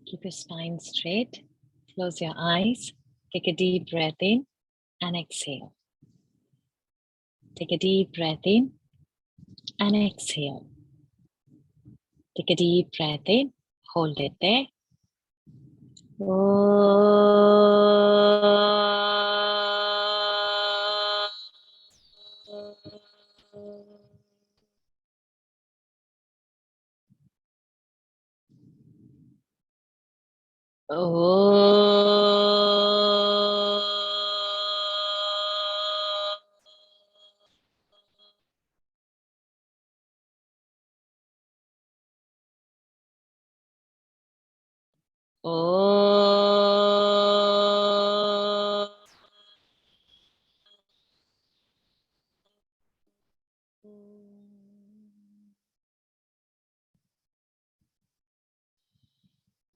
Keep your spine straight. Close your eyes. Take a deep breath in and exhale. Take a deep breath in and exhale. Take a deep breath in. Hold it there.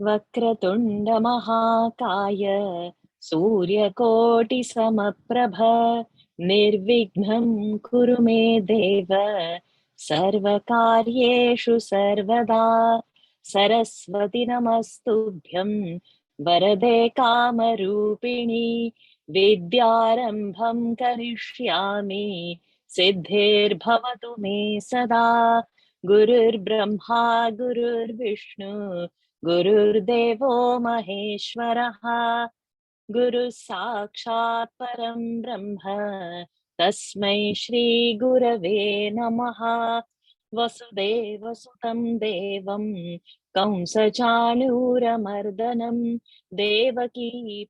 वक्रतुण्ड महाकाय सूर्यकोटि समप्रभ निर्विघ्नं कुरु मे देव सर्वकार्येषु सर्वदा सरस्वती नमस्तुभ्यं वरदे कामरूपिणी विद्यारम्भं करिष्यामि सिद्धिर्भवतु मे सदा गुरुर्ब्रह्मा गुरुर्विष्णु गुरुर्देवो महेश्वरः गुरु साक्षात् परं ब्रह्म तस्मै श्री गुरवे नमः वसुदेवसुतं देवं कंसचाणूरमर्दनं देवकी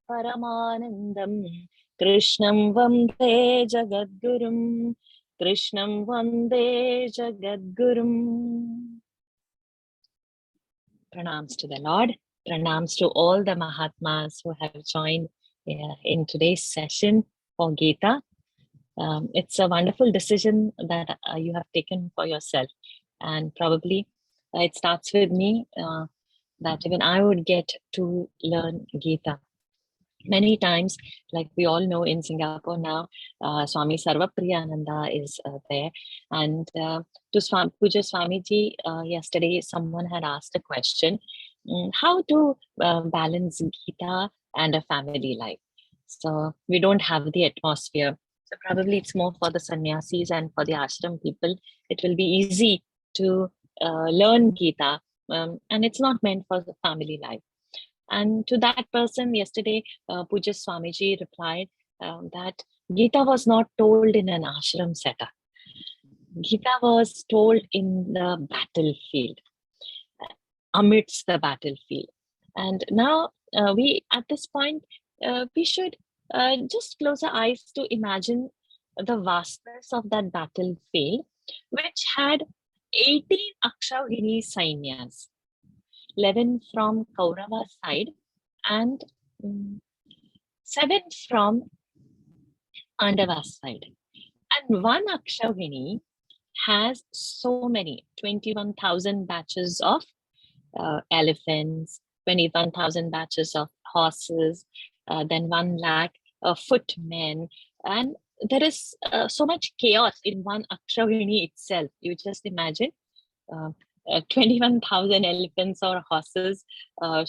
परमानन्दं कृष्णं वन्दे जगद्गुरुं कृष्णं वन्दे जगद्गुरुम्. Pranams to the Lord. Pranams to all the Mahatmas who have joined in today's session for Gita. It's a wonderful decision that you have taken for yourself. And probably it starts with me that even I would get to learn Gita. Many times, like we all know in Singapore now, Swami Sarvapriyananda is there. And to Puja Swamiji, yesterday someone had asked a question, how to balance Gita and a family life. So we don't have the atmosphere. So probably it's more for the sannyasis and for the ashram people. It will be easy to learn Gita, and it's not meant for the family life. And to that person yesterday, Puja Swamiji replied that Gita was not told in an ashram setup. Gita was told in the battlefield, amidst the battlefield. And now we, at this point, we should just close our eyes to imagine the vastness of that battlefield, which had 18 Akshavini Sainyas. 11 from Kaurava side and 7 from Pandava side. And one Akshavini has so many, 21,000 batches of elephants, 21,000 batches of horses, then 1 lakh footmen. And there is so much chaos in one Akshavini itself. You just imagine 21,000 elephants or horses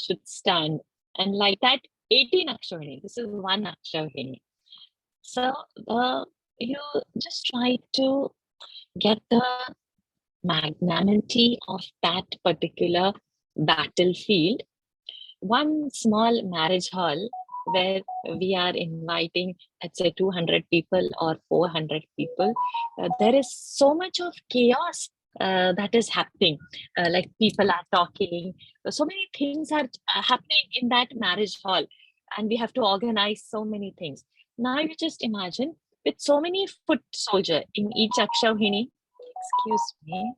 should stand. And like that, 18 Akshavini. This is one Akshavini. So you just try to get the magnanimity of that particular battlefield. One small marriage hall where we are inviting, let's say, 200 people or 400 people. There is so much of chaos that is happening, like people are talking, so many things are happening in that marriage hall, and we have to organize so many things. Now you just imagine with so many foot soldiers in each Akshavini. Excuse me.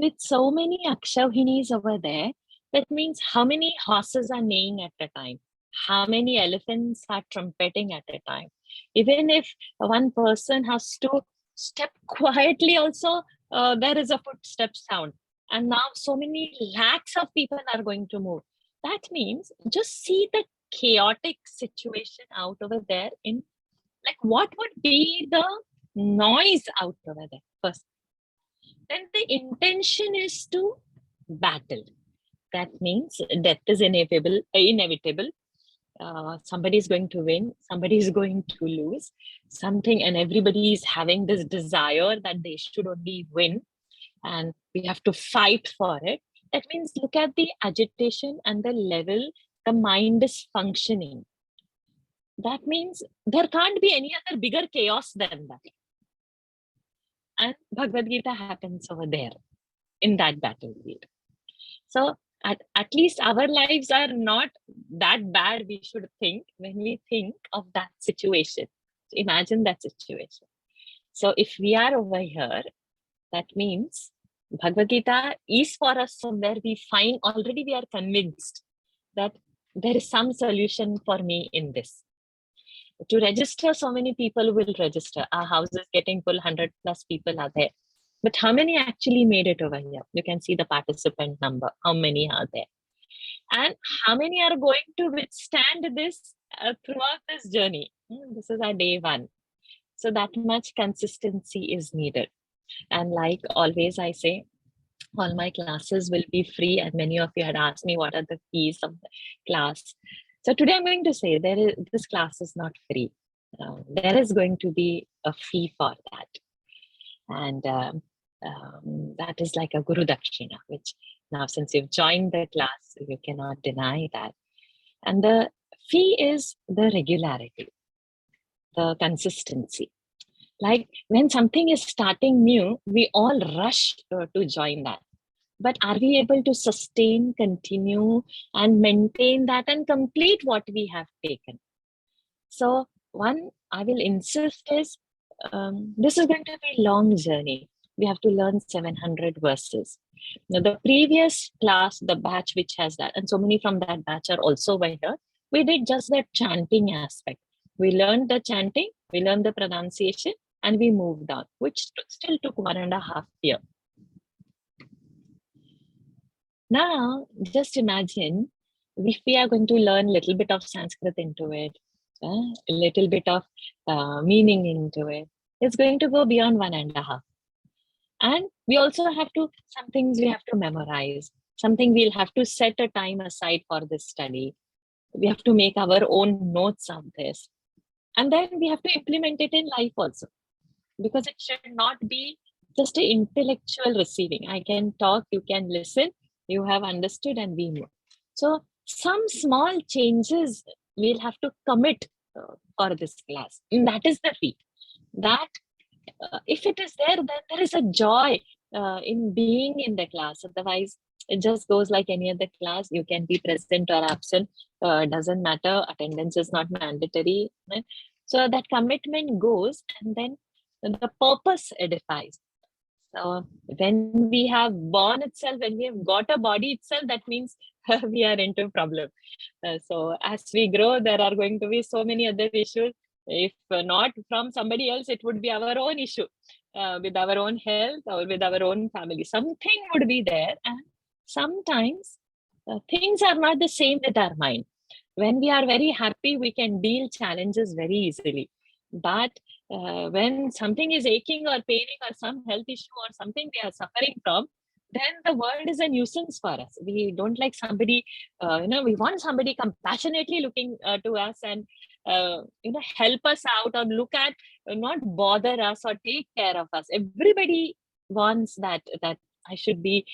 With so many Akshavhinis over there, that means how many horses are neighing at a time? How many elephants are trumpeting at a time? Even if one person has to step quietly also, there is a footstep sound. And now so many lakhs of people are going to move. That means just see the chaotic situation out over there in like what would be the noise out over there first. Then the intention is to battle. That means death is inevitable. Somebody is going to win, somebody is going to lose something, and everybody is having this desire that they should only win, and we have to fight for it. That means look at the agitation and the level the mind is functioning. That means there can't be any other bigger chaos than that. And Bhagavad Gita happens over there in that battlefield. So at least our lives are not that bad, we should think, when we think of that situation. Imagine that situation. So if we are over here, that means Bhagavad Gita is for us somewhere we find already we are convinced that there is some solution for me in this. To register, so many people will register. Our house is getting full, 100 plus people are there. But how many actually made it over here? You can see the participant number, how many are there. And how many are going to withstand this throughout this journey? This is our day one. So that much consistency is needed. And like always I say, all my classes will be free, and many of you had asked me what are the fees of the class. So today I'm going to say this class is not free. There is going to be a fee for that. And that is like a Guru Dakshina, which now since you've joined the class, you cannot deny that. And the fee is the regularity, the consistency. Like when something is starting new, we all rush to join that. But are we able to sustain, continue, and maintain that and complete what we have taken? So one, I will insist is, this is going to be a long journey. We have to learn 700 verses. Now, the previous class, the batch which has that, and so many from that batch are also over here, we did just that chanting aspect. We learned the chanting, we learned the pronunciation, and we moved on, which still took 1.5 years. Now, just imagine if we are going to learn a little bit of Sanskrit into it, a little bit of meaning into it, it's going to go beyond 1.5. And we also have to, some things we have to memorize, something we'll have to set a time aside for this study. We have to make our own notes of this. And then we have to implement it in life also, because it should not be just an intellectual receiving. I can talk, you can listen, you have understood, and we move. So some small changes we'll have to commit for this class. And that is the fee. That if it is there, then there is a joy in being in the class. Otherwise, it just goes like any other class. You can be present or absent. Doesn't matter. Attendance is not mandatory. Right? So that commitment goes, and then the purpose edifies. So when we have born itself, when we have got a body itself, that means we are into problem. So as we grow, there are going to be so many other issues. If not from somebody else, it would be our own issue with our own health or with our own family. Something would be there. And sometimes things are not the same with our mind. When we are very happy, we can deal challenges very easily. But when something is aching or paining or some health issue or something we are suffering from, then the world is a nuisance for us. We don't like somebody, we want somebody compassionately looking to us and, help us out or look at, not bother us or take care of us. Everybody wants that I should be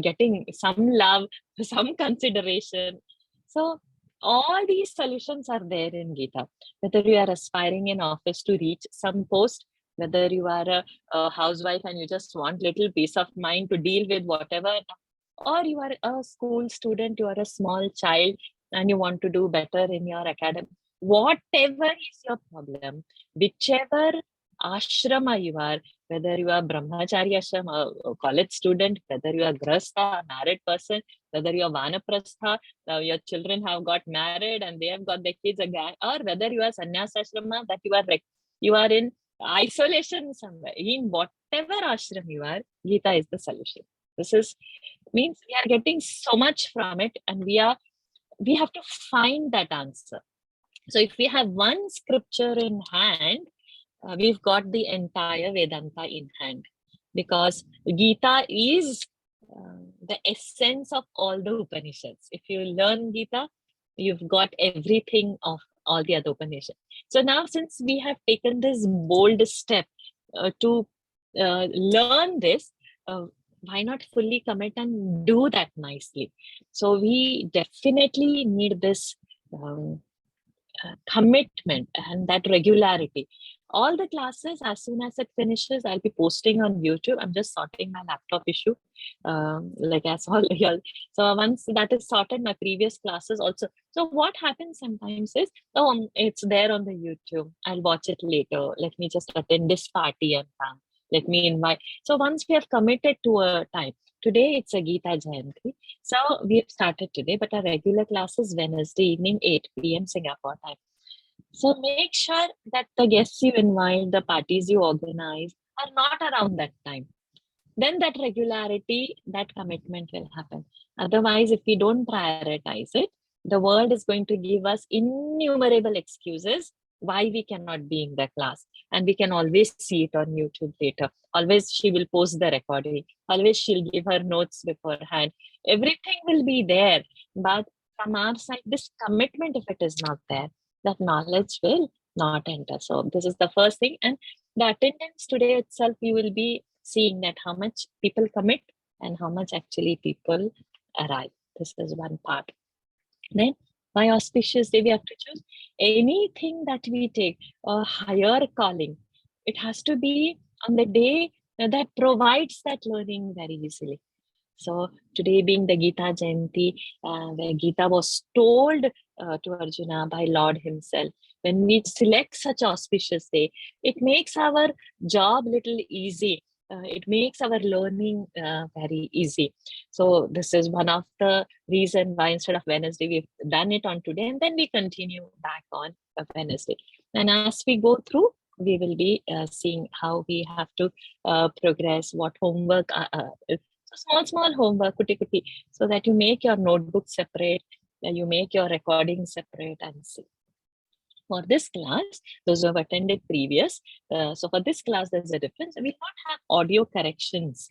getting some love, some consideration. So all these solutions are there in Gita. Whether you are aspiring in office to reach some post, whether you are a housewife and you just want little peace of mind to deal with whatever, or you are a school student, you are a small child and you want to do better in your academy, whatever is your problem, whichever ashrama you are, whether you are brahmachari ashrama, a college student, whether you are grahastha, a married person, whether you are vanaprastha, your children have got married and they have got their kids again, or whether you are sannyas ashrama, that you are in isolation somewhere, in whatever ashram you are, Gita is the solution. This is means we are getting so much from it, and we are we have to find that answer. So if we have one scripture in hand, we've got the entire Vedanta in hand, because Gita is the essence of all the Upanishads. If you learn Gita, you've got everything of all the other Upanishads. So now, since we have taken this bold step to learn this, why not fully commit and do that nicely? So we definitely need this commitment and that regularity. All the classes, as soon as it finishes, I'll be posting on YouTube. I'm just sorting my laptop issue, like as all y'all. So once that is sorted, my previous classes also. So what happens sometimes is, oh, it's there on the YouTube. I'll watch it later. Let me just attend this party and come. Let me invite. So once we have committed to a time, today it's a Gita Jayanti. So we have started today, but our regular class is Wednesday evening, 8 p.m. Singapore time. So make sure that the guests you invite, the parties you organize are not around that time. Then that regularity, that commitment will happen. Otherwise, if we don't prioritize it, the world is going to give us innumerable excuses why we cannot be in the class. And we can always see it on YouTube later. Always she will post the recording. Always she'll give her notes beforehand. Everything will be there. But from our side, this commitment, if it is not there, that knowledge will not enter. So this is the first thing. And the attendance today itself, you will be seeing that how much people commit and how much actually people arrive. This is one part. Then by auspicious day, we have to choose anything that we take, a higher calling. It has to be on the day that provides that learning very easily. So today being the Gita Jayanti, where Gita was told to Arjuna by Lord himself, when we select such auspicious day, it makes our job little easy. It makes our learning very easy. So this is one of the reason why instead of Wednesday, we've done it on today, and then we continue back on Wednesday. And as we go through, we will be seeing how we have to progress, what homework, small homework, kuti, so that you make your notebook separate, you make your recording separate, and see. For this class, those who have attended previous, so for this class, there's a difference. We will not have audio corrections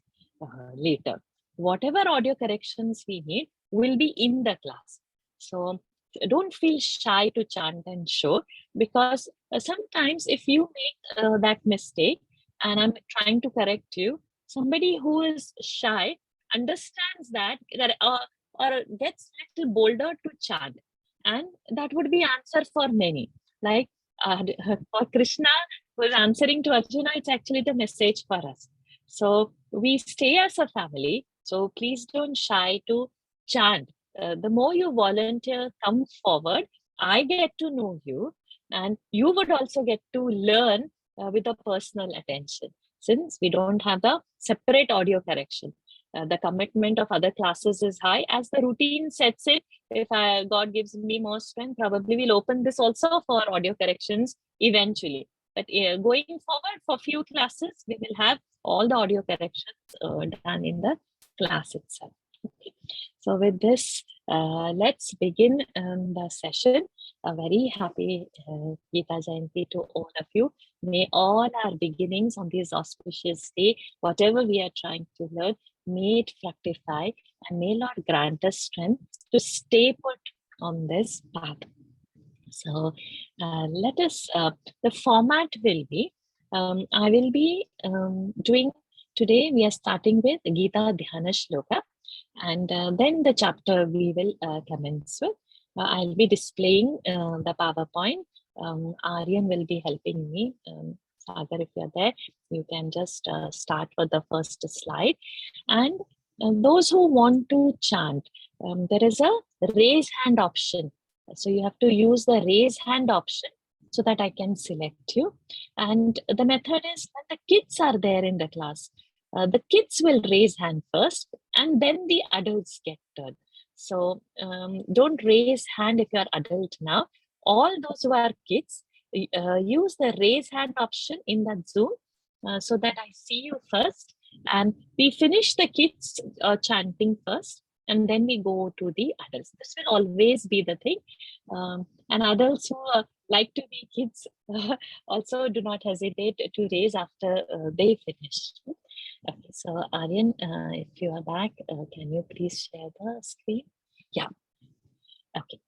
later. Whatever audio corrections we need will be in the class. So don't feel shy to chant and show, because sometimes if you make that mistake and I'm trying to correct you, somebody who is shy understands that or gets little bolder to chant, and that would be answer for many. Like for Krishna, who is answering to Arjuna, it's actually the message for us. So we stay as a family. So please don't shy to chant. The more you volunteer, come forward, I get to know you, and you would also get to learn with a personal attention. Since we don't have the separate audio correction, the commitment of other classes is high. As the routine sets in, if God gives me more strength, probably we'll open this also for audio corrections eventually. But going forward, for few classes, we will have all the audio corrections done in the class itself. Okay. So with this, let's begin the session. A very happy Gita Jayanti to all of you. May all our beginnings on this auspicious day, whatever we are trying to learn, may it fructify, and may Lord grant us strength to stay put on this path. So let us, the format will be, I will be doing, today we are starting with Gita Dhyana Shloka, and then the chapter we will commence with. I'll be displaying the PowerPoint. Aryan will be helping me. Sagar, if you're there, you can just start with the first slide. And those who want to chant, there is a raise hand option. So you have to use the raise hand option so that I can select you. And the method is that the kids are there in the class. The kids will raise hand first, and then the adults get turn. So don't raise hand if you're adult now. All those who are kids, use the raise hand option in that Zoom so that I see you first. And we finish the kids chanting first. and then we go to the adults. This will always be the thing. And adults who like to be kids also do not hesitate to raise after they finish. Okay, so Aryan, if you are back, can you please share the screen? Yeah, okay.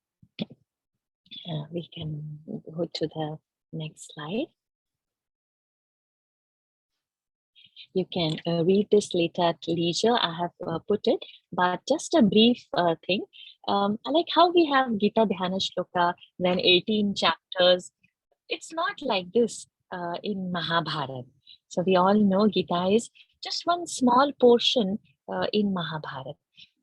We can go to the next slide. You can read this later at leisure. I have put it, but just a brief thing. I like how we have Gita Dhyana Shloka, then 18 chapters. It's not like this in Mahabharata. So we all know Gita is just one small portion in Mahabharata.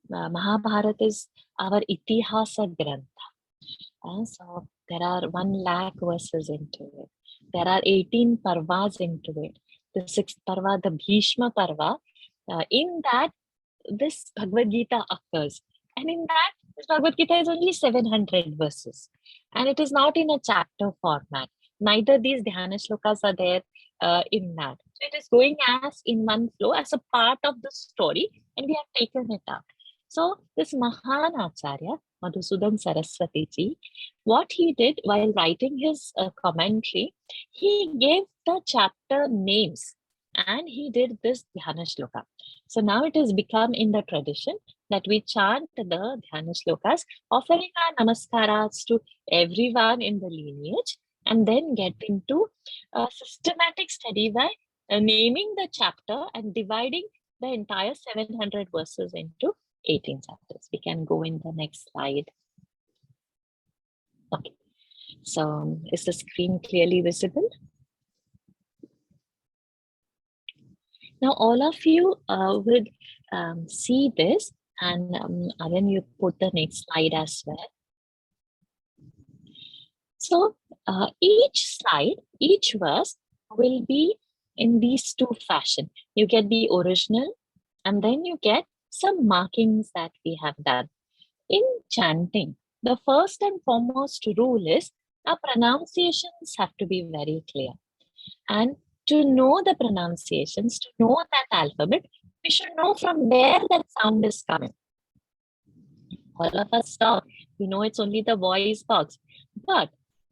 Mahabharata is our Itihasa Grantha. So there are 1 lakh verses into it. There are 18 parvas into it. The 6th parva, the Bhishma parva, in that this Bhagavad Gita occurs. And in that, this Bhagavad Gita is only 700 verses. And it is not in a chapter format. Neither these Dhyana shlokas are there in that. So it is going as in one flow, as a part of the story, and we have taken it out. So this Mahan Acharya, Madhusudan Saraswati ji, what he did while writing his commentary, he gave the chapter names and he did this Dhyana Shloka. So now it has become in the tradition that we chant the Dhyana Shlokas, offering our namaskaras to everyone in the lineage, and then get into a systematic study by naming the chapter and dividing the entire 700 verses into 18 chapters. We can go in the next slide. Okay, so is the screen clearly visible? Now all of you would see this, and Aryan, you put the next slide as well. So each slide, each verse will be in these two fashion. You get the original, and then you get some markings that we have done. In chanting, the first and foremost rule is our pronunciations have to be very clear. And to know the pronunciations, to know that alphabet, we should know from where that sound is coming. All of us talk, we know it's only the voice box. But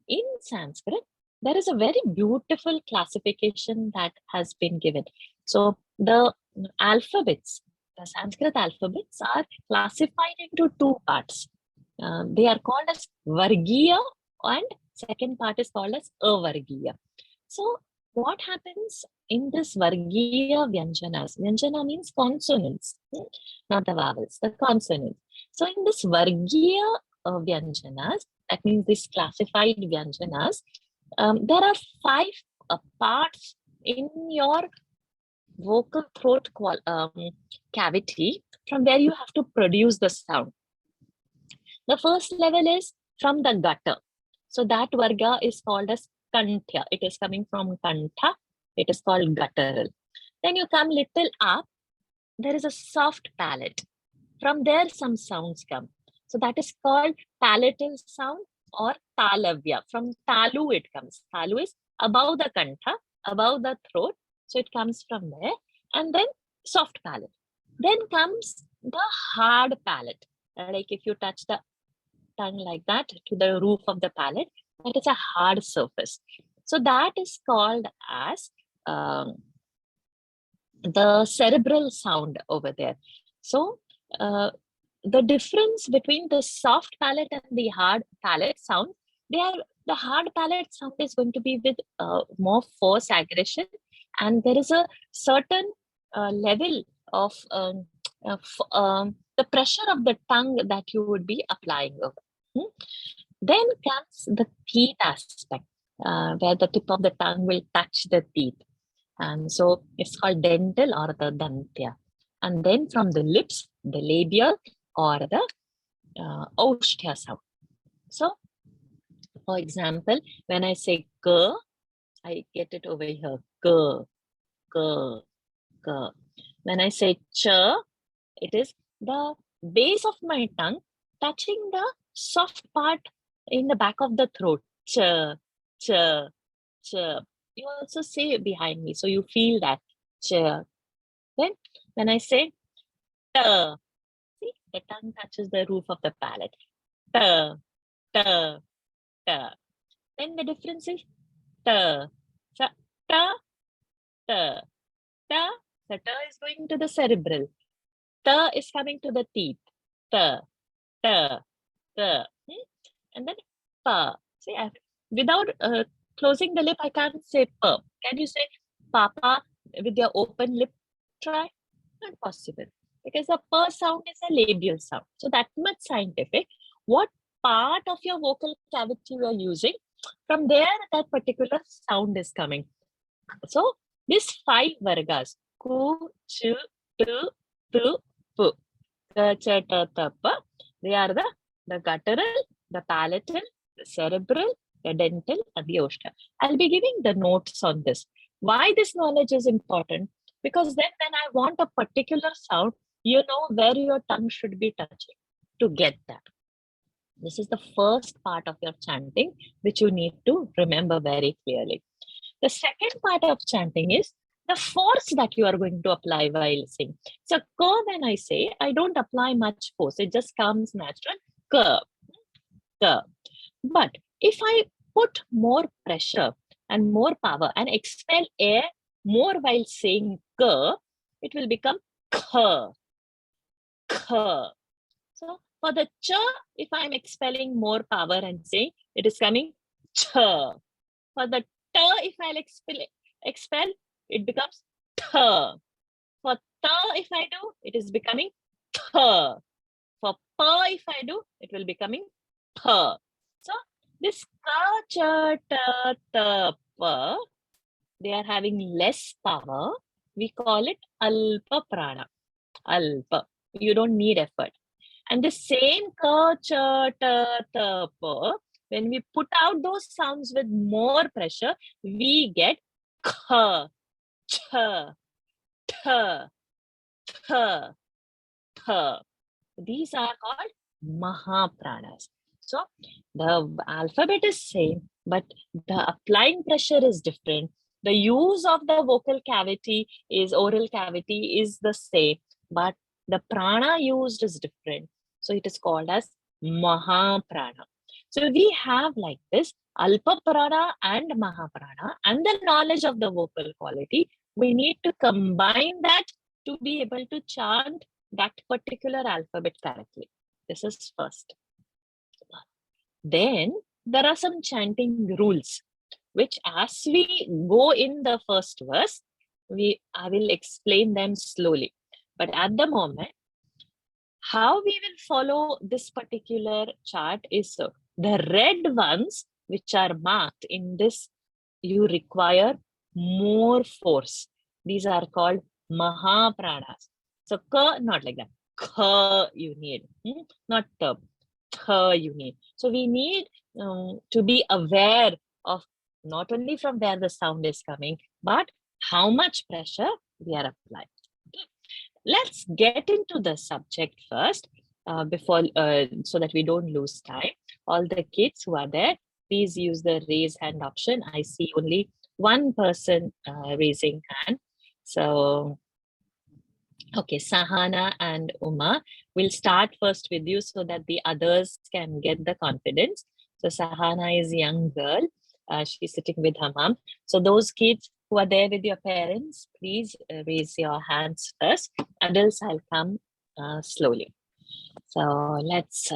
in Sanskrit, there is a very beautiful classification that has been given. So the alphabets, the Sanskrit alphabets are classified into two parts. They are called as Vargiya, and second part is called as Avargiya. So what happens in this Vargiya Vyanjanas? Vyanjana means consonants, not the vowels, the consonants. So in this Vargiya Vyanjanas, that means this classified Vyanjanas, there are 5 parts in your vocal throat cavity from where you have to produce the sound. The first level is from the gutter. So that varga is called as kantya. It is coming from kantha. It is called guttural. Then you come little up. There is a soft palate. From there some sounds come. So that is called palatal sound or talavya. From talu it comes. Talu is above the kantha, above the throat. So it comes from there. And then soft palate. Then comes the hard palate. Like if you touch the tongue like that to the roof of the palate, that is a hard surface. So that is called as the cerebral sound over there. So the difference between the soft palate and the hard palate sound, the hard palate sound is going to be with more force, aggression, and there is a certain level of the pressure of the tongue that you would be applying over. Then comes the teeth aspect, where the tip of the tongue will touch the teeth. And so it's called dental or the dantya. And then from the lips, the labial or the aushtya sound. So, for example, when I say k, I get it over here. K, k, k. When I say ch, it is the base of my tongue touching the soft part in the back of the throat. Ch, ch, ch. You also say it behind me, so you feel that. Ch. Then when I say ta, see, The tongue touches the roof of the palate. Ta, ta, ta. Then the difference is ta. So, ta, ta, ta. The ta is going to the cerebral. Ta is coming to the teeth. Ta, ta, ta. And then pa. See, without closing the lip, I can't say pa. Can you say papa with your open lip? Try. Not possible. Because the pa sound is a labial sound. So that much scientific. What part of your vocal cavity you are using, from there that particular sound is coming. So these 5 vargas, ku, chu, tu, pu, ka, cha, ta, ta, pa, they are the guttural, the palatal, the cerebral, the dental, and the oshta. I'll be giving the notes on this. Why this knowledge is important? Because then when I want a particular sound, you know where your tongue should be touching to get that. This is the first part of your chanting, which you need to remember very clearly. The second part of chanting is the force that you are going to apply while singing. So, ka, when I say, I don't apply much force. It just comes natural. Ka, ka. But if I put more pressure and more power and expel air more while saying ka, it will become ka, ka. So for the cha, if I'm expelling more power and saying, it is coming cha. For the ta, if I'll expel, it becomes tha. For ta, if I do, it is becoming tha. For pa, if I do, it will becoming pa. So this ka, cha, ta, ta, pa, they are having less power. We call it alpa prana. Alpa. You don't need effort. And the same ka, cha, ta, ta, pa, when we put out those sounds with more pressure, we get kha, cha, ta, tha, tha. These are called Mahapranas. So the alphabet is same, but the applying pressure is different. The use of the vocal cavity is oral cavity is the same, but the prana used is different. So it is called as Mahaprana. So we have like this Alpa Prana and Mahaprana and the knowledge of the vocal quality. We need to combine that to be able to chant that particular alphabet correctly. This is first. Then there are some chanting rules, which as we go in the first verse, I will explain them slowly. But at the moment, how we will follow this particular chart is the red ones, which are marked in this, you require more force. These are called Mahapranas. So ka, not like that. Ka you need, not the. Ka you need. So we need to be aware of not only from where the sound is coming, but how much pressure we are applying. Let's get into the subject first before so that we don't lose time. All the kids who are there, please use the raise hand option. I see only one person raising hand. So, okay, Sahana and Uma, we'll start first with you so that the others can get the confidence. So Sahana is a young girl. She's sitting with her mom. So those kids who are there with your parents, please raise your hands first. Adults, I'll come slowly. So let's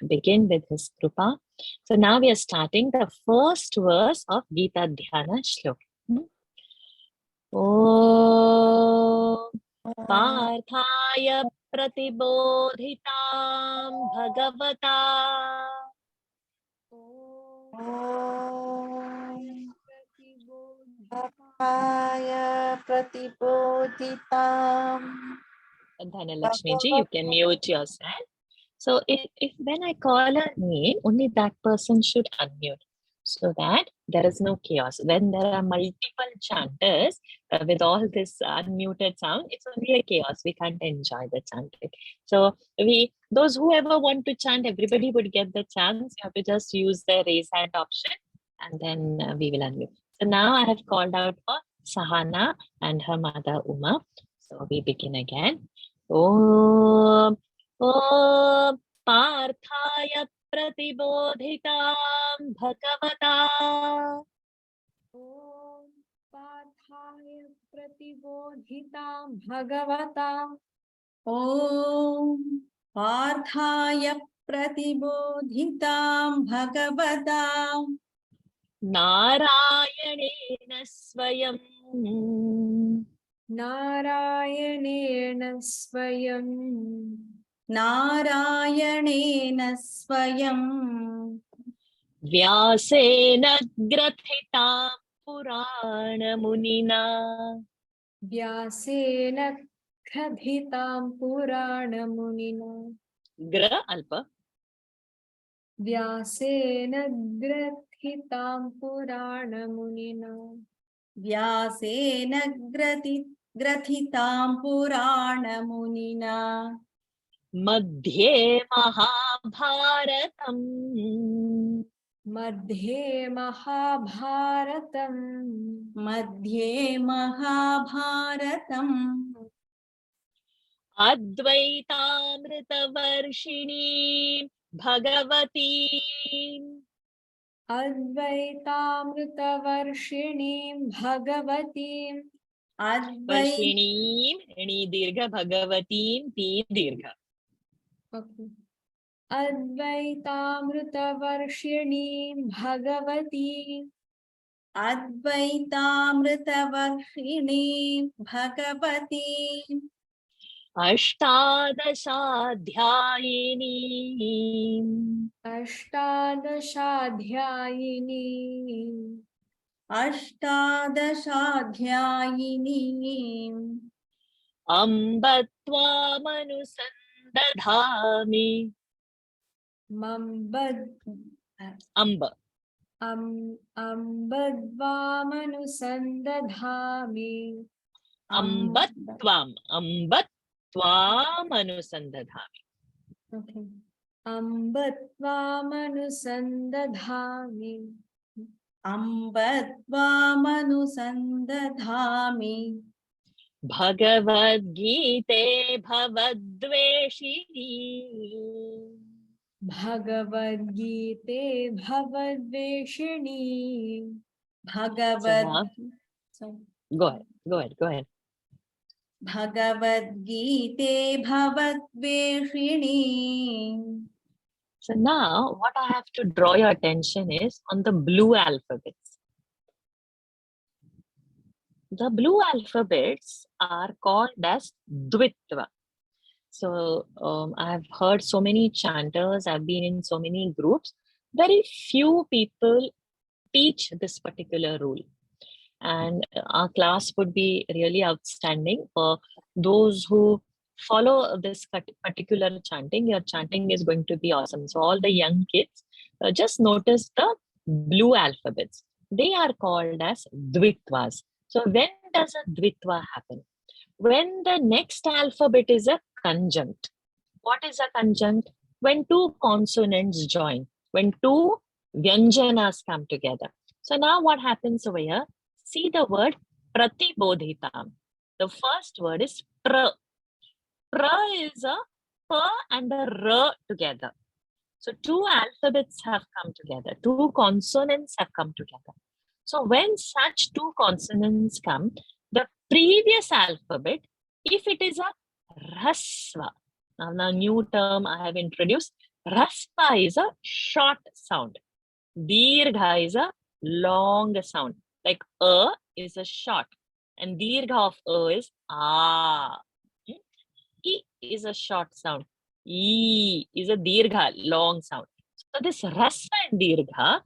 begin with his Krupa. So now we are starting the first verse of Gita Dhyana Shlok. Om Parthaya Pratibodhitam Bhagavata Parthaya Pratibodhitam. Dhanalakshmi ji, you can mute yourself. So if when I call a name, only that person should unmute so that there is no chaos. When there are multiple chanters with all this unmuted sound, it's only a chaos. We can't enjoy the chanting. So those who ever want to chant, everybody would get the chance. You have to just use the raise hand option and then we will unmute. So now I have called out for Sahana and her mother Uma. So we begin again. Om ॐ पार्थाय प्रतिबोधितां भगवता ॐ पार्थाय प्रतिबोधितां भगवता ॐ पार्थाय प्रतिबोधितां भगवता नारायणेन स्वयं नारायणेन स्वयं नारायणेन स्वयं व्यासेन ग्रथितां पुराणमुनिना व्यासेन कथितां पुराणमुनिना ग्र अल्प व्यासेन ग्रथितां पुराणमुनिना व्यासेन ग्रथितां पुराणमुनिना मध्ये महाभारतम् मध्ये महाभारतम् मध्ये महाभारतम् अद्वैतामृतवर्षिणी भगवती अद्वैतामृतवर्षिणीं भगवतीम् वर्षिणीं णी दीर्घ भगवतीं ती दीर्घ अद्वैतामृतवर्षिणीं भगवतीम् अद्वैतामृतवर्षिणीं भगवतीम् अष्टादशाध्यायिनीम् अष्टादशाध्यायिनीम् अष्टादशाध्यायिनीम् अम्ब त्वामनुसन्दधामि अम्ब अम्बद्वामनुसन्दधामि अम्ब त्वामनुसन्दधामि Okay. अम्बत्वामनुसन्दधामि अम्बत्वामनुसन्दधामि भगवद्गीते भवद्वेषिणी भगवद्गीते भवद्वेषिणी Bhagavad go ahead भगवद्गीते भवद्वेषिणी. So now what I have to draw your attention is on the blue alphabets. The blue alphabets are called as Dvitva. So I have heard so many chanters, I've been in so many groups. Very few people teach this particular rule. And our class would be really outstanding for those who follow this particular chanting. Your chanting is going to be awesome. So all the young kids, just notice the blue alphabets. They are called as Dvitvas. So when does a Dvitva happen? When the next alphabet is a conjunct. What is a conjunct? When two consonants join, when two vyanjanas come together. So now what happens over here? See the word pratibodhitam. The first word is pra. Pra is a pa and a ra together. So two alphabets have come together. Two consonants have come together. So when such two consonants come, the previous alphabet, if it is a rasva, now new term I have introduced, rasva is a short sound. Dirgha is a long sound. Like a is a short and dirgha of a is a. E is a short sound. E is a dirgha, long sound. So this rasva and dirgha,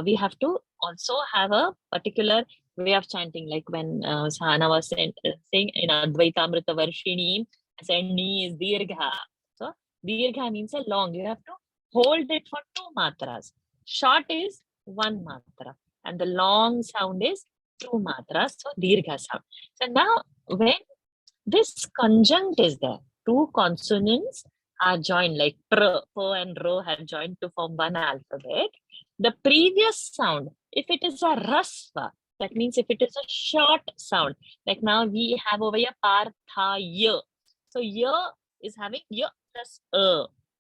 we have to also have a particular way of chanting. Like when Sahana was saying in Advaitamrita Varshini, I said ni is dirgha. So dirgha means a long. You have to hold it for two matras. Short is one matra and the long sound is two matras. So dirgha sound. So now when this conjunct is there, two consonants are joined, like pr, and ro have joined to form one alphabet. The previous sound, if it is a rasva, that means if it is a short sound, like now we have over here partha ya. So ya is having ya plus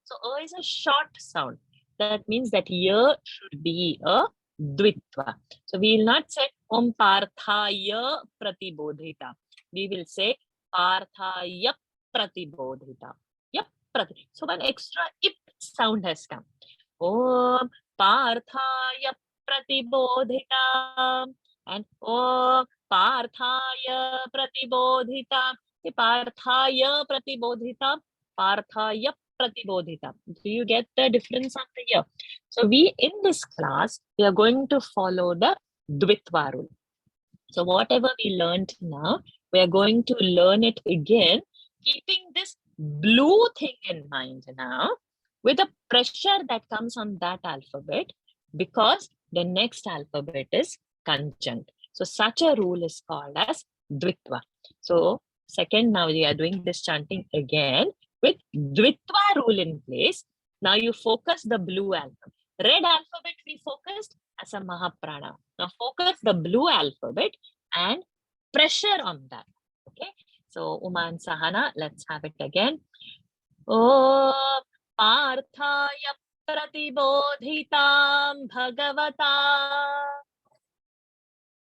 So is a short sound. That means that year should be a dvitva. So we will not say Om Parthaya Pratibodhita. We will say Parthaya Pratibodhita. Yep, So one extra ip sound has come. Om Parthaya Pratibodhita and Om Parthaya Pratibodhita. Parthaya Pratibodhita, Parthaya Pratibodhita. Do you get the difference of the year? So we in this class, we are going to follow the Dvitva rule. So whatever we learned now, we are going to learn it again, keeping this blue thing in mind now, with the pressure that comes on that alphabet, because the next alphabet is conjunct. So such a rule is called as Dvitva. So second, now we are doing this chanting again with Dvitva rule in place. Now you focus the blue alphabet. Red alphabet we focused as a Mahaprana. Now focus the blue alphabet and pressure on that. Okay. So Uma and Sahana, let's have it again. Om Parthaya Pratibodhitam Bhagavata.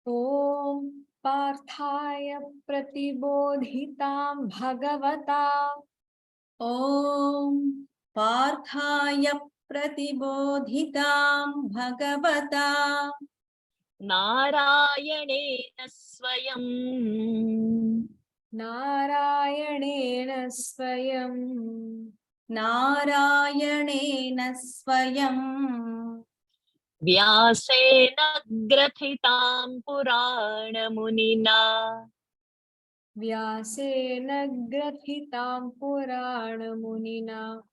Om Parthaya Pratibodhitam Bhagavata. Om Parthaya Pratibodhitam Bhagavata Narayanena Swayam. Narayanena Swayam. Narayanena Swayam Vyasena Grathitam Purana Munina. Vyasena Grathitam Purana Munina.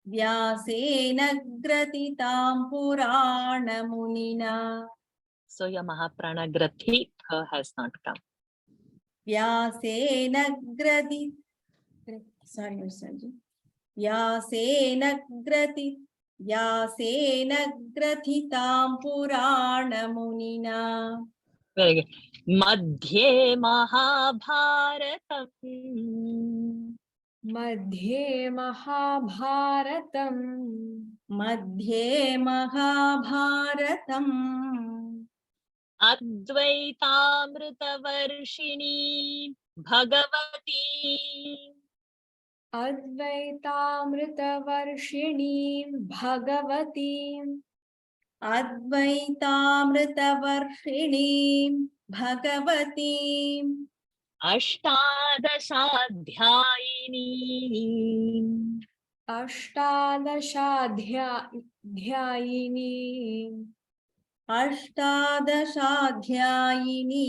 Vyasena Gratitam Purana Munina. So your Mahaprana Grathi has not come. Vyasena Grati. Sorry, Mr. Vyasena Grathitam Purana Munina. Very good. Madhye Mahabharatam. Madhye Mahabharatam. Madhye Mahabharatam Advaitamritavarshini Bhagavati. Advaitamritavarshini Bhagavati. Advaitamritavarshini Bhagavati Ashtadashadhyayini. Ashtadashadhyayini. Ashtadashadhyayini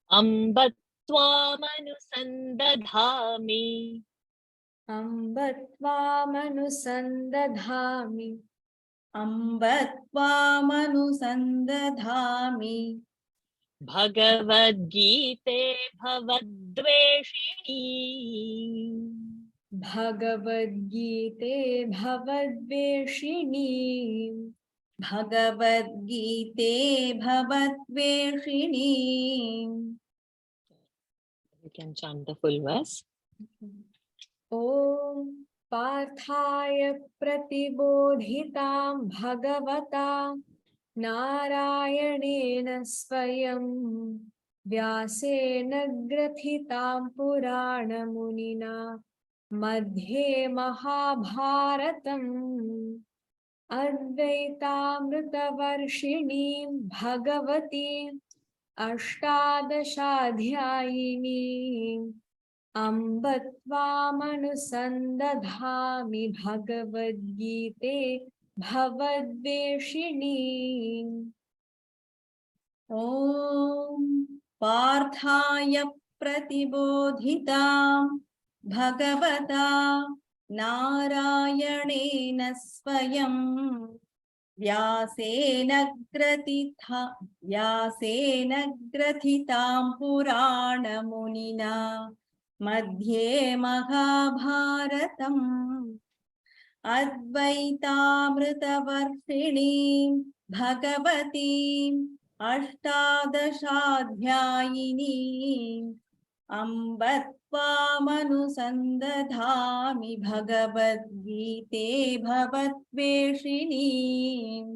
Amba Tvamanusandadhami. Amba Tvamanusandadhami. Amba Tvamanusandadhami BhagavadGita Bhavadveshini. BhagavadGita Bhavadveshini. BhagavadGita Bhavadveshini. You can chant the full verse. Om Parthaya Pratibodhitam Bhagavata Narayanena Swayam Vyasena Grathitam Purana Munina Madhye Mahabharatam Advaitamritavarshini Bhagavati Ashtadashadhyayini Amba Tvamanusandadhami BhagavadGite Bhavadveshini. Om Parthaya Pratibodhitam Bhagavata Narayanena Swayam Vyasena Grathitam Purana Munina Madhye Mahabharatam Advaitamritavarshini Bhagavati Ashtadashadhyayini अम्बत्वामनुसन्दधामि भगवद्गीते भवद्वेषिणीम्.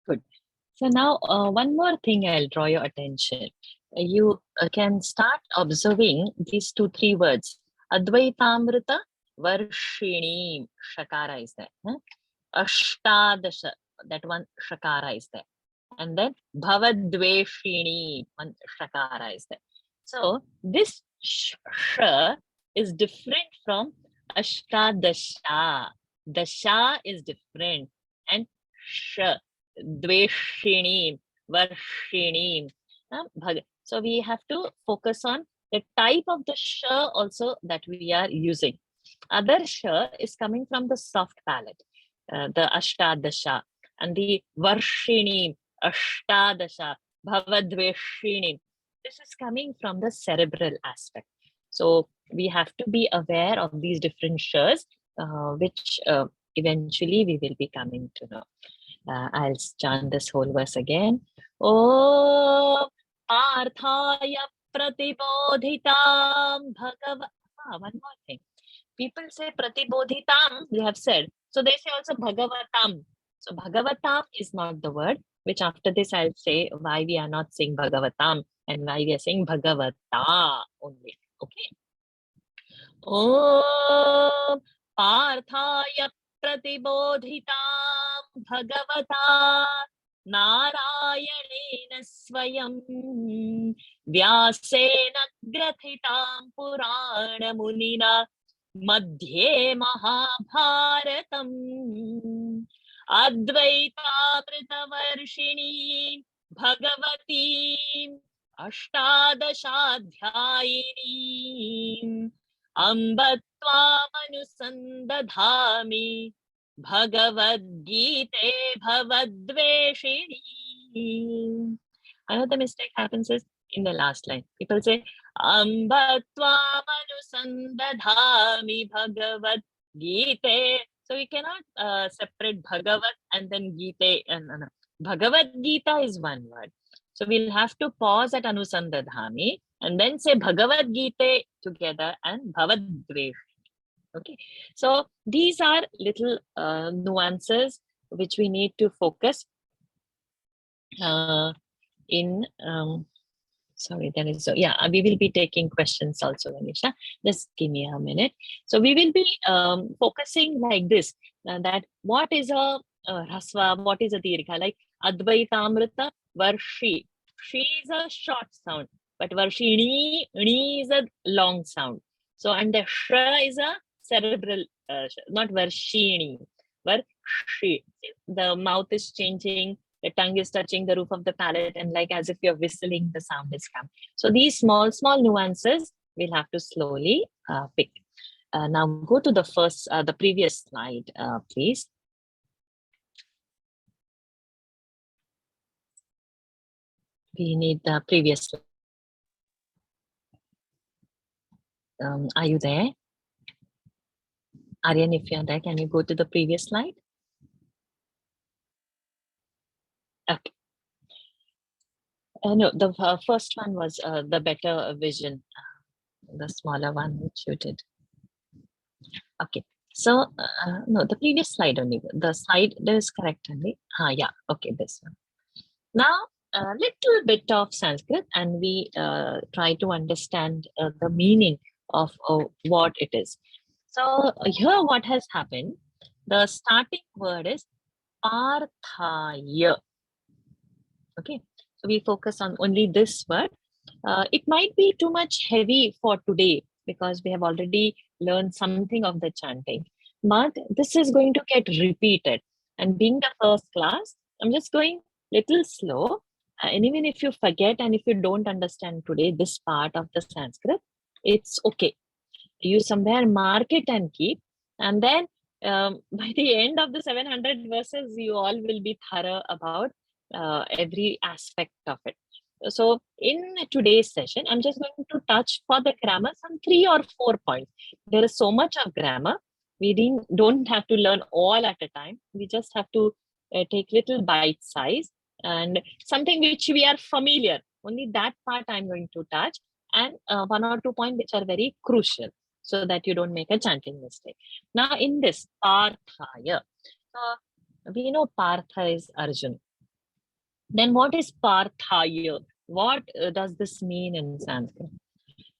Good. So now one more thing I'll draw your attention. You can start observing these 2-3 words. Advaitamrita Varshini. Shakara is there. Ashtadasha, that one Shakara is there. And then Bhavadveshini, one Shakara is there. So this sh is different from Ashtadasha. Dasha is different. And sh, Dveshini, Varshini. So we have to focus on the type of the sh also that we are using. Other sh is coming from the soft palate, the Ashtadasha, and the Varshini, Ashtadasha, Bhavadveshini. This is coming from the cerebral aspect. So we have to be aware of these different shs, which eventually we will be coming to know. I'll chant this whole verse again. Om Parthaya Pratibodhitam Bhagava. One more thing. People say Pratibodhitam, we have said. So they say also Bhagavatam. So Bhagavatam is not the word, which after this I'll say why we are not saying Bhagavatam and why we are saying Bhagavata only. Okay. Om Parthaya Pratibodhitam Bhagavata Narayana Swayam Vyasena Grathitam Purana Munina Madhye Mahabharatam Advaitavritavarshini Bhagavati Ashtadashadhyayini Ambatvamanusandadhami Bhagavad-gite Bhavadveshini. Another mistake happens is in the last line. People say Ambatvamanusandadhami Bhagavad-gite. So we cannot separate Bhagavat and then Gita. Bhagavad-gita is one word. So we'll have to pause at Anusandadhami and then say BhagavadGita together and Bhavadvesh. Okay. So these are little nuances which we need to focus in. Sorry, there is we will be taking questions also, Manisha. Just give me a minute. So we will be focusing like this, that what is a Rasva, what is a Dirgha, like Advaitamrita Varshi. She is a short sound, but Varshini is a long sound. So, and the Sh is a cerebral, not Varshini, Varshi. The mouth is changing, the tongue is touching the roof of the palate, and like as if you're whistling, the sound is coming. So these small nuances we'll have to slowly pick. Now go to the first, the previous slide, please. We need the previous slide. Are you there? Aryan, if you're there, can you go to the previous slide? Okay. No, the first one was the better vision, the smaller one which you did. Okay, so no, the previous slide only. The slide that is correct only. Yeah, okay, this one. Now, a little bit of Sanskrit, and we try to understand the meaning of what it is. So here, what has happened? The starting word is Parthaya. Okay, so we focus on only this word. It might be too much heavy for today because we have already learned something of the chanting, but this is going to get repeated. And being the first class, I'm just going little slow. And even if you forget and if you don't understand today this part of the Sanskrit, it's okay. You somewhere mark it and keep, and then by the end of the 700 verses, you all will be thorough about every aspect of it. So in today's session, I'm just going to touch for the grammar some 3 or 4 points. There is so much of grammar. We don't have to learn all at a time. We just have to take little bite size and something which we are familiar. Only that part I'm going to touch. and 1 or 2 points which are very crucial so that you don't make a chanting mistake. Now in this Parthaya, we know Partha is Arjuna. Then what is Parthaya? What does this mean in Sanskrit?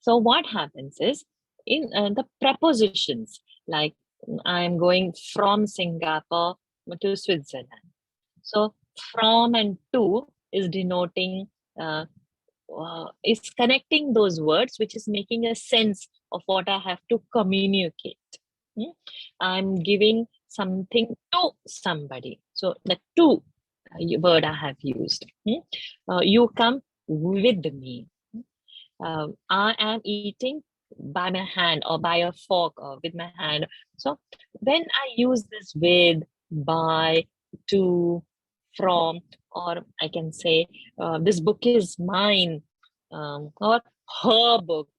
So what happens is in the prepositions, like I'm going from Singapore to Switzerland. So from and to is denoting, is connecting those words, which is making a sense of what I have to communicate. I'm giving something to somebody. So the to word I have used. You come with me. I am eating by my hand or by a fork or with my hand. So when I use this with, by, to, from, or I can say this book is mine, or her book,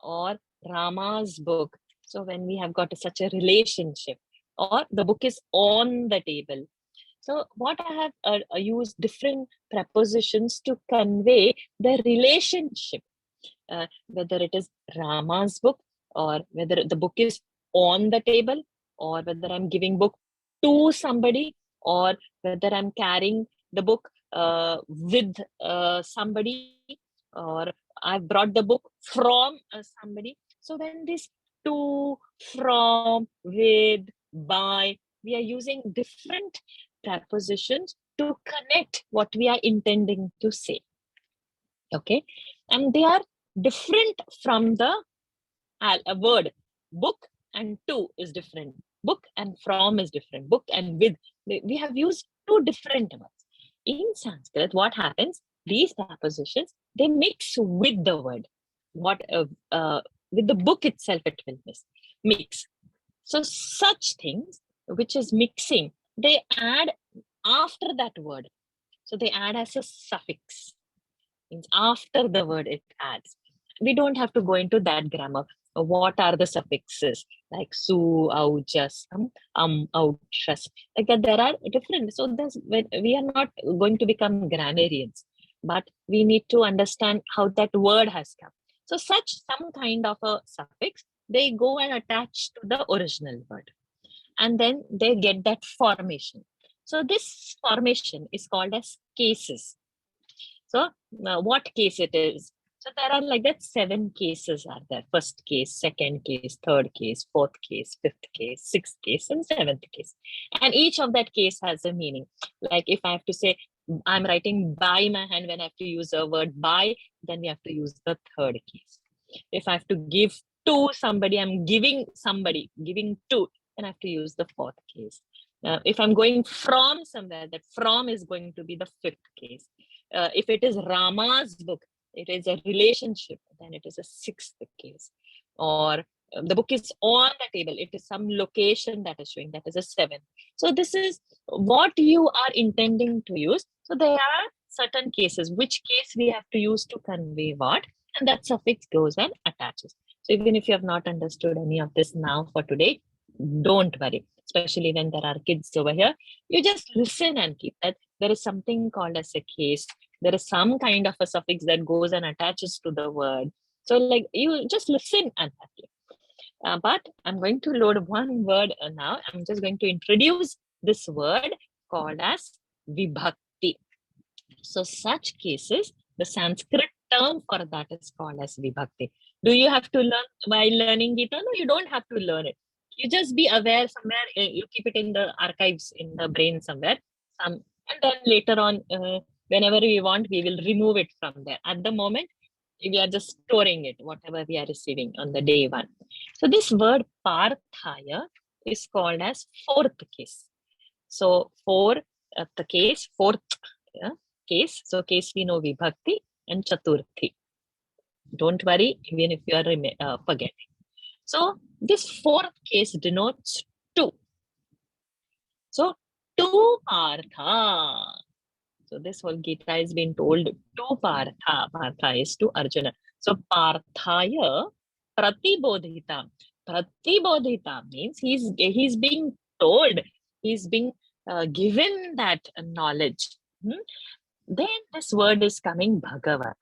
or Rama's book. So when we have got such a relationship, or the book is on the table. So what I have used different prepositions to convey the relationship, whether it is Rama's book, or whether the book is on the table, or whether I'm giving book to somebody, or whether I'm carrying the book with somebody, or I've brought the book from somebody. So when this to, from, with, by, we are using different prepositions to connect what we are intending to say. Okay, and they are different from the word. Book and to is different, book and from is different, book and with. We have used two different words. In Sanskrit, what happens, these prepositions, they mix with the word. What with the book itself it will mix. So such things which is mixing, they add after that word. So they add as a suffix, means after the word it adds. We don't have to go into that grammar. What are the suffixes like su, aujas, outras, like that? There are different. So we are not going to become grammarians, but we need to understand how that word has come. So such some kind of a suffix, they go and attach to the original word, and then they get that formation. So this formation is called as cases. So what case it is? So there are like that 7 cases are there. First case, second case, third case, fourth case, fifth case, sixth case, and seventh case. And each of that case has a meaning. Like if I have to say, I'm writing by my hand, when I have to use a word by, then we have to use the third case. If I have to give to somebody, I'm giving somebody, giving to, then I have to use the fourth case. If I'm going from somewhere, that from is going to be the fifth case. If it is Rama's book, it is a relationship, then it is a sixth case. Or the book is on the table, it is some location that is showing, that is a seventh. So this is what you are intending to use. So there are certain cases, which case we have to use to convey what, and that suffix goes and attaches. So even if you have not understood any of this now for today, don't worry, especially when there are kids over here. You just listen and keep that. There is something called as a case. There is some kind of a suffix that goes and attaches to the word. So like you just listen and but I'm going to load one word now. I'm just going to introduce this word called as vibhakti. So such cases, the Sanskrit term for that is called as vibhakti. Do you have to learn while learning Gita? No, you don't have to learn it. You just be aware somewhere, you keep it in the archives in the brain somewhere. And then later on, whenever we want, we will remove it from there. At the moment, we are just storing it, whatever we are receiving on the day one. So this word parthaya is called as fourth case. So for the case, fourth case. So case we know vibhakti and chaturthi. Don't worry, even if you are forgetting. So this fourth case denotes two. So two partha. So this whole Gita is being told to partha. Partha is to Arjuna. So parthaya pratibodhita. Pratibodhita means he's being told, he's being given that knowledge. Then this word is coming Bhagavata.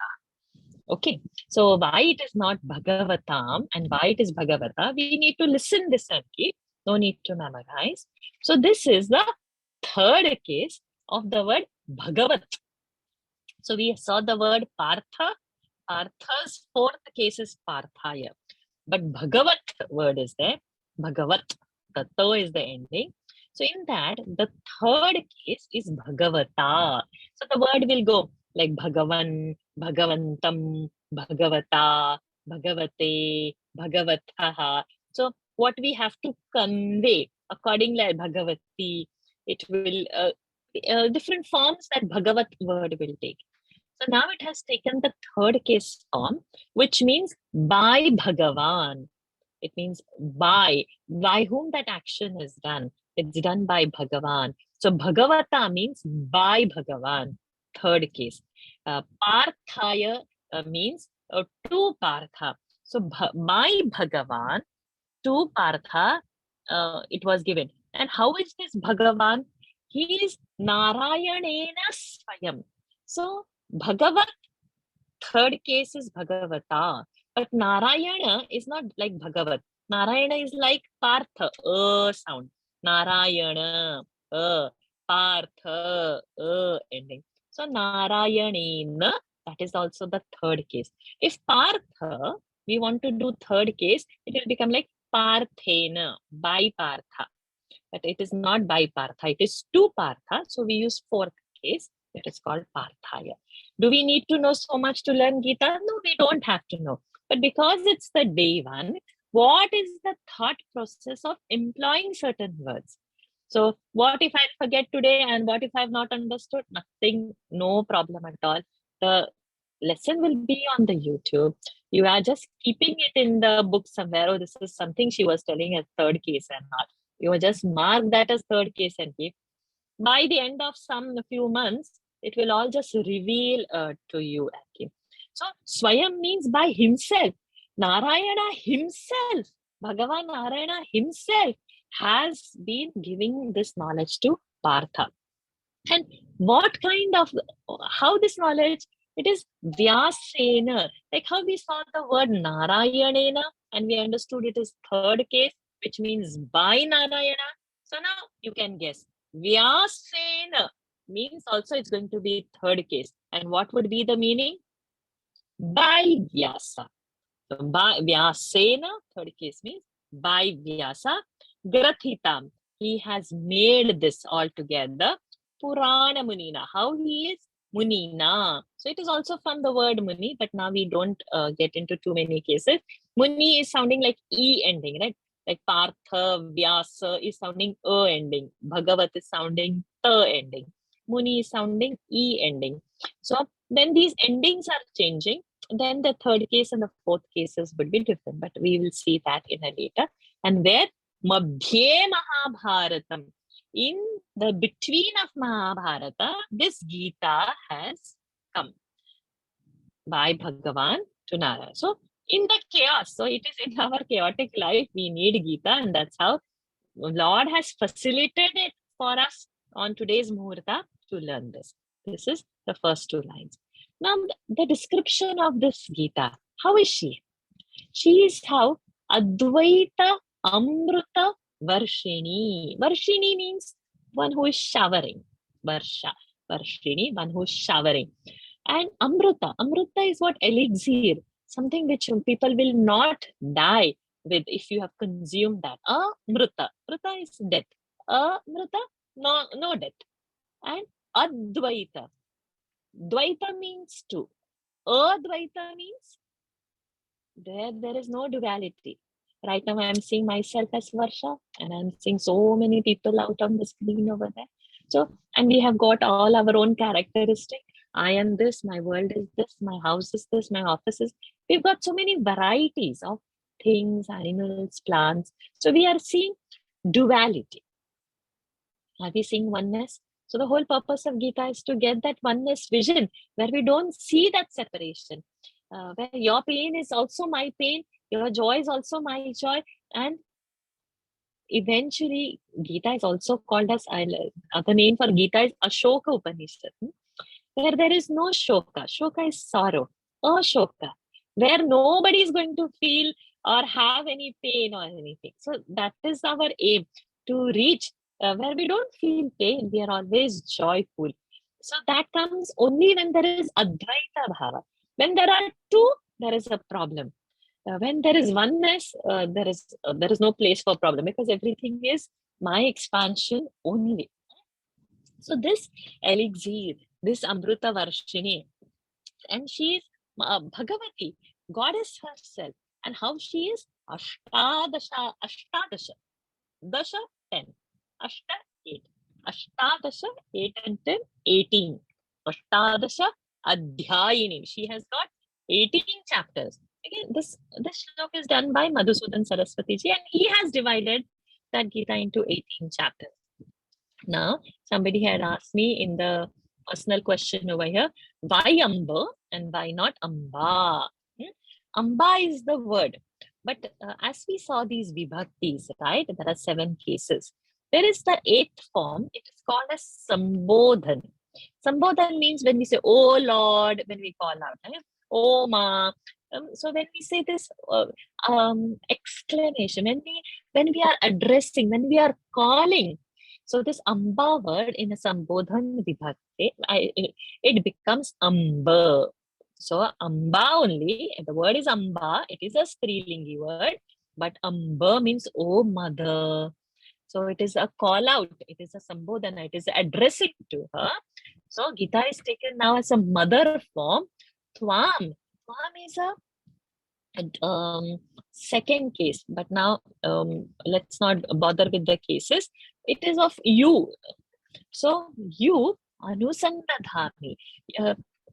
Okay, so why it is not Bhagavatam and why it is Bhagavata, we need to listen this and keep, no need to memorize. So this is the third case of the word Bhagavat. So we saw the word Partha. Partha's fourth case is Parthaya. But Bhagavat word is there. Bhagavat. The tha is the ending. So in that, the third case is Bhagavata. So the word will go like Bhagavan, Bhagavantam, Bhagavata, Bhagavate, Bhagavataha. So what we have to convey accordingly like Bhagavati, it will different forms that Bhagavat word will take. So now it has taken the third case form, which means by Bhagavan. It means by whom that action is done. It's done by Bhagavan. So Bhagavata means by Bhagavan. Third case. Parthaya means to Partha. So by Bhagavan to Partha, it was given. And how is this Bhagavan? He is Narayanena Swayam. So Bhagavat, third case is Bhagavata. But Narayana is not like Bhagavat. Narayana is like Partha, sound. Narayana, Partha, ending. So Narayanena, that is also the third case. If Partha, we want to do third case, it will become like Parthena, by Partha. But it is not by Partha, it is to Partha. So we use fourth case, it is called Parthaya. Do we need to know so much to learn Gita? No, we don't have to know. But because it's the day one, what is the thought process of employing certain words? So what if I forget today and what if I've not understood? Nothing, no problem at all. The lesson will be on the YouTube. You are just keeping it in the book somewhere. Oh, this is something she was telling as third case and not. You just mark that as third case and keep. By the end of some few months, it will all just reveal to you. So Swayam means by himself. Narayana himself, Bhagavan Narayana himself has been giving this knowledge to Partha. And what kind of, how this knowledge? It is Vyasena. Like how we saw the word Narayanena and we understood it is third case, which means by Narayana. So now you can guess. Vyasena means also it's going to be third case. And what would be the meaning? By Vyasa. So by Vyasena, third case means by Vyasa. Grathitam. He has made this all together. Purana Munina. How he is? Munina. So it is also from the word Muni, but now we don't get into too many cases. Muni is sounding like E ending, right? Like Partha, Vyasa is sounding A ending. Bhagavat is sounding Ta ending. Muni is sounding E ending. So then these endings are changing. Then the third case and the fourth cases would be different, but we will see that in a later. And where Madhye Mahabharatam, in the between of Mahabharata, this Gita has come by Bhagavan to Nara. So in the chaos, so it is in our chaotic life, we need Gita, and that's how Lord has facilitated it for us on today's Muhurta to learn this. This is the first two lines. Now, the description of this Gita, how is she? She is how Advaita Amruta Varshini. Varshini means one who is showering. Varsha. Varshini, one who is showering. And Amruta. Amruta is what? Elixir. Something which people will not die with if you have consumed that. Amruta. Amruta is death. Amruta, no death. And Advaita. Dvaita means two. Advaita means there is no duality. Right now I'm seeing myself as Varsha and I'm seeing so many people out on the screen over there. So, and we have got all our own characteristic. I am this, my world is this, my house is this, my office is. We've got so many varieties of things, animals, plants. So we are seeing duality. Are we seeing oneness? So the whole purpose of Gita is to get that oneness vision where we don't see that separation. Where your pain is also my pain, your joy is also my joy, and eventually Gita is also called as, the name for Gita is Ashoka Upanishad, where there is no shoka. Shoka is sorrow. Ashoka, where nobody is going to feel or have any pain or anything. So that is our aim, to reach where we don't feel pain, we are always joyful. So that comes only when there is Advaita Bhava. When there are two, there is a problem. When there is oneness, there is no place for problem, because everything is my expansion only. So this elixir, this Amruta Varshini, and she is Bhagavati, goddess herself. And how she is? Ashtadasha, Dasha, 10. Ashta, 8. Ashtadasha, 8 and 10, 18. Ashtadasha Adhyayini. She has got 18 chapters. Again, this shlok is done by Madhusudan Saraswati ji, and he has divided that Gita into 18 chapters. Now, somebody had asked me in the personal question over here, why Amba and why not Amba? Amba is the word. But as we saw these vibhaktis, right, there are 7 cases. There is the 8th form. It is called as Sambodhan. Sambodhan means when we say, oh Lord, when we call out, right? Oh Ma. So when we say this exclamation, when we are addressing, when we are calling, so this Amba word in a Sambodhan vibhakti, it becomes Amba. So Amba only, the word is Amba, it is a Strilingi word, but Amba means oh mother. So it is a call out, it is a Sambodhana, it is addressing to her. So Gita is taken now as a mother form. Tvam. Tvam is a second case, but now let's not bother with the cases. It is of you. So you, Anusandadhami,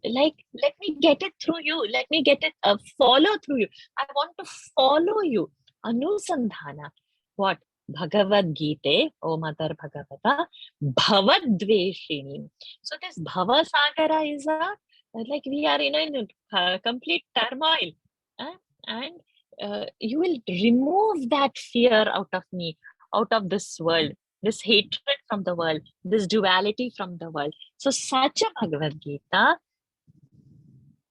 like let me get it through you, let me get it follow through you. I want to follow you. Anusandhana. What? Bhagavad Gita, O Mother Bhagavata, Bhavadveshini. So this Bhava Sagara is like we are in a complete turmoil. And you will remove that fear out of me, out of this world, this hatred from the world, this duality from the world. So such a Bhagavad Gita,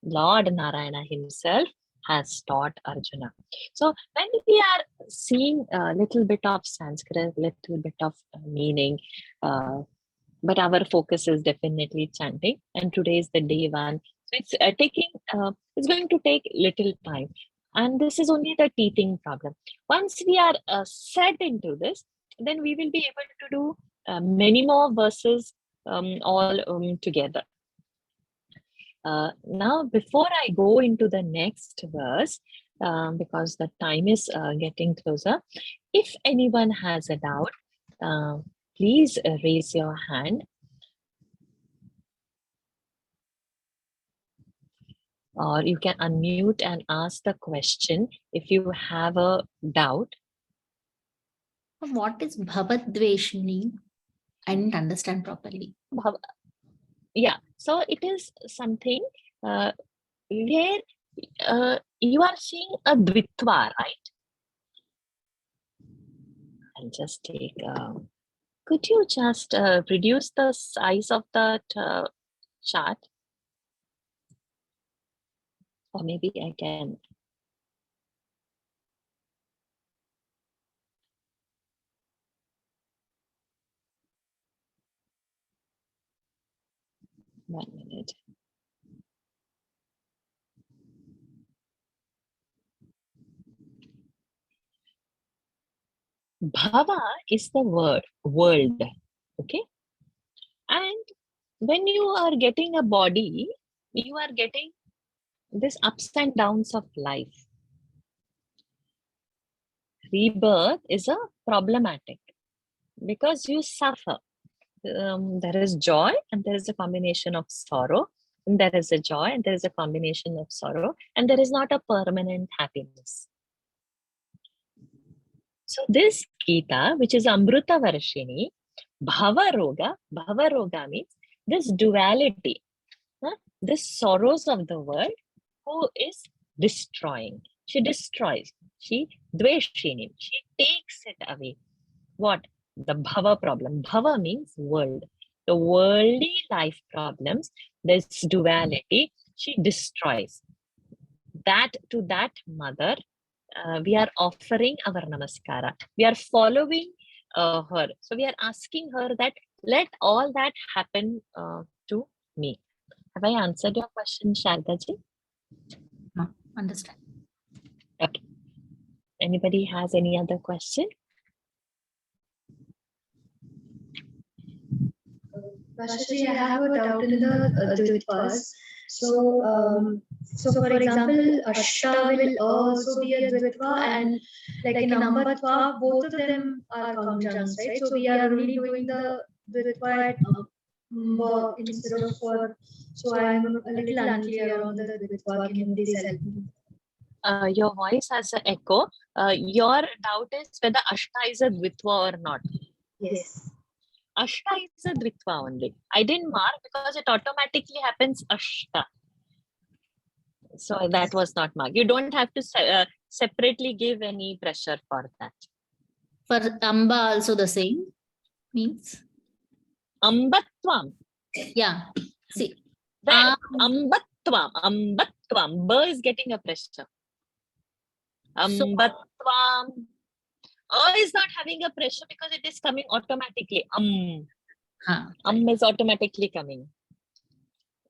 Lord Narayana himself has taught Arjuna. So when we are seeing a little bit of Sanskrit, little bit of meaning, but our focus is definitely chanting, and today is the day 1. So it's it's going to take little time. And this is only the teething problem. Once we are set into this, then we will be able to do many more verses all together. Now, before I go into the next verse, because the time is getting closer, if anyone has a doubt, please raise your hand. Or you can unmute and ask the question if you have a doubt. What is Bhavadveshini? I didn't understand properly. Yeah, so it is something where you are seeing a dvitva, right? I'll just take, could you just reduce the size of that chart? Or maybe I can. One minute. Bhava is the word, world, okay? And when you are getting a body, you are getting this ups and downs of life. Rebirth is a problematic because you suffer. There is joy and there is a combination of sorrow. And there is a joy and there is a combination of sorrow. And there is not a permanent happiness. So this Gita, which is Amruta Varshini, Bhava-roga means this duality, this sorrows of the world, who is destroying. She destroys. She dveshini. She takes it away. What? The bhava problem. Bhava means world. The worldly life problems, this duality, she destroys. to that mother, we are offering our namaskara. We are following her. So we are asking her that let all that happen to me. Have I answered your question, Shardaji? No, understand. Okay. Anybody has any other question? Masterji, I have a doubt in the Dvitvas. So for example, Ashta will also be a Dvitva, and like in Ambatva, both of them are conjuncts, right? So we are only doing the Dvitva at Amba instead of for. So I'm a little unclear on the Dvitva. Can you please help me? Your voice has an echo. Your doubt is whether Ashta is a Dvitva or not. Yes. Ashta is a Dvitva only. I didn't mark because it automatically happens Ashta. So that was not marked. You don't have to separately give any pressure for that. For Amba also the same means? Ambatvam. Yeah. See. That Ambatvam. B is getting a pressure. Ambatvam. Is not having a pressure because it is coming automatically. Is automatically coming.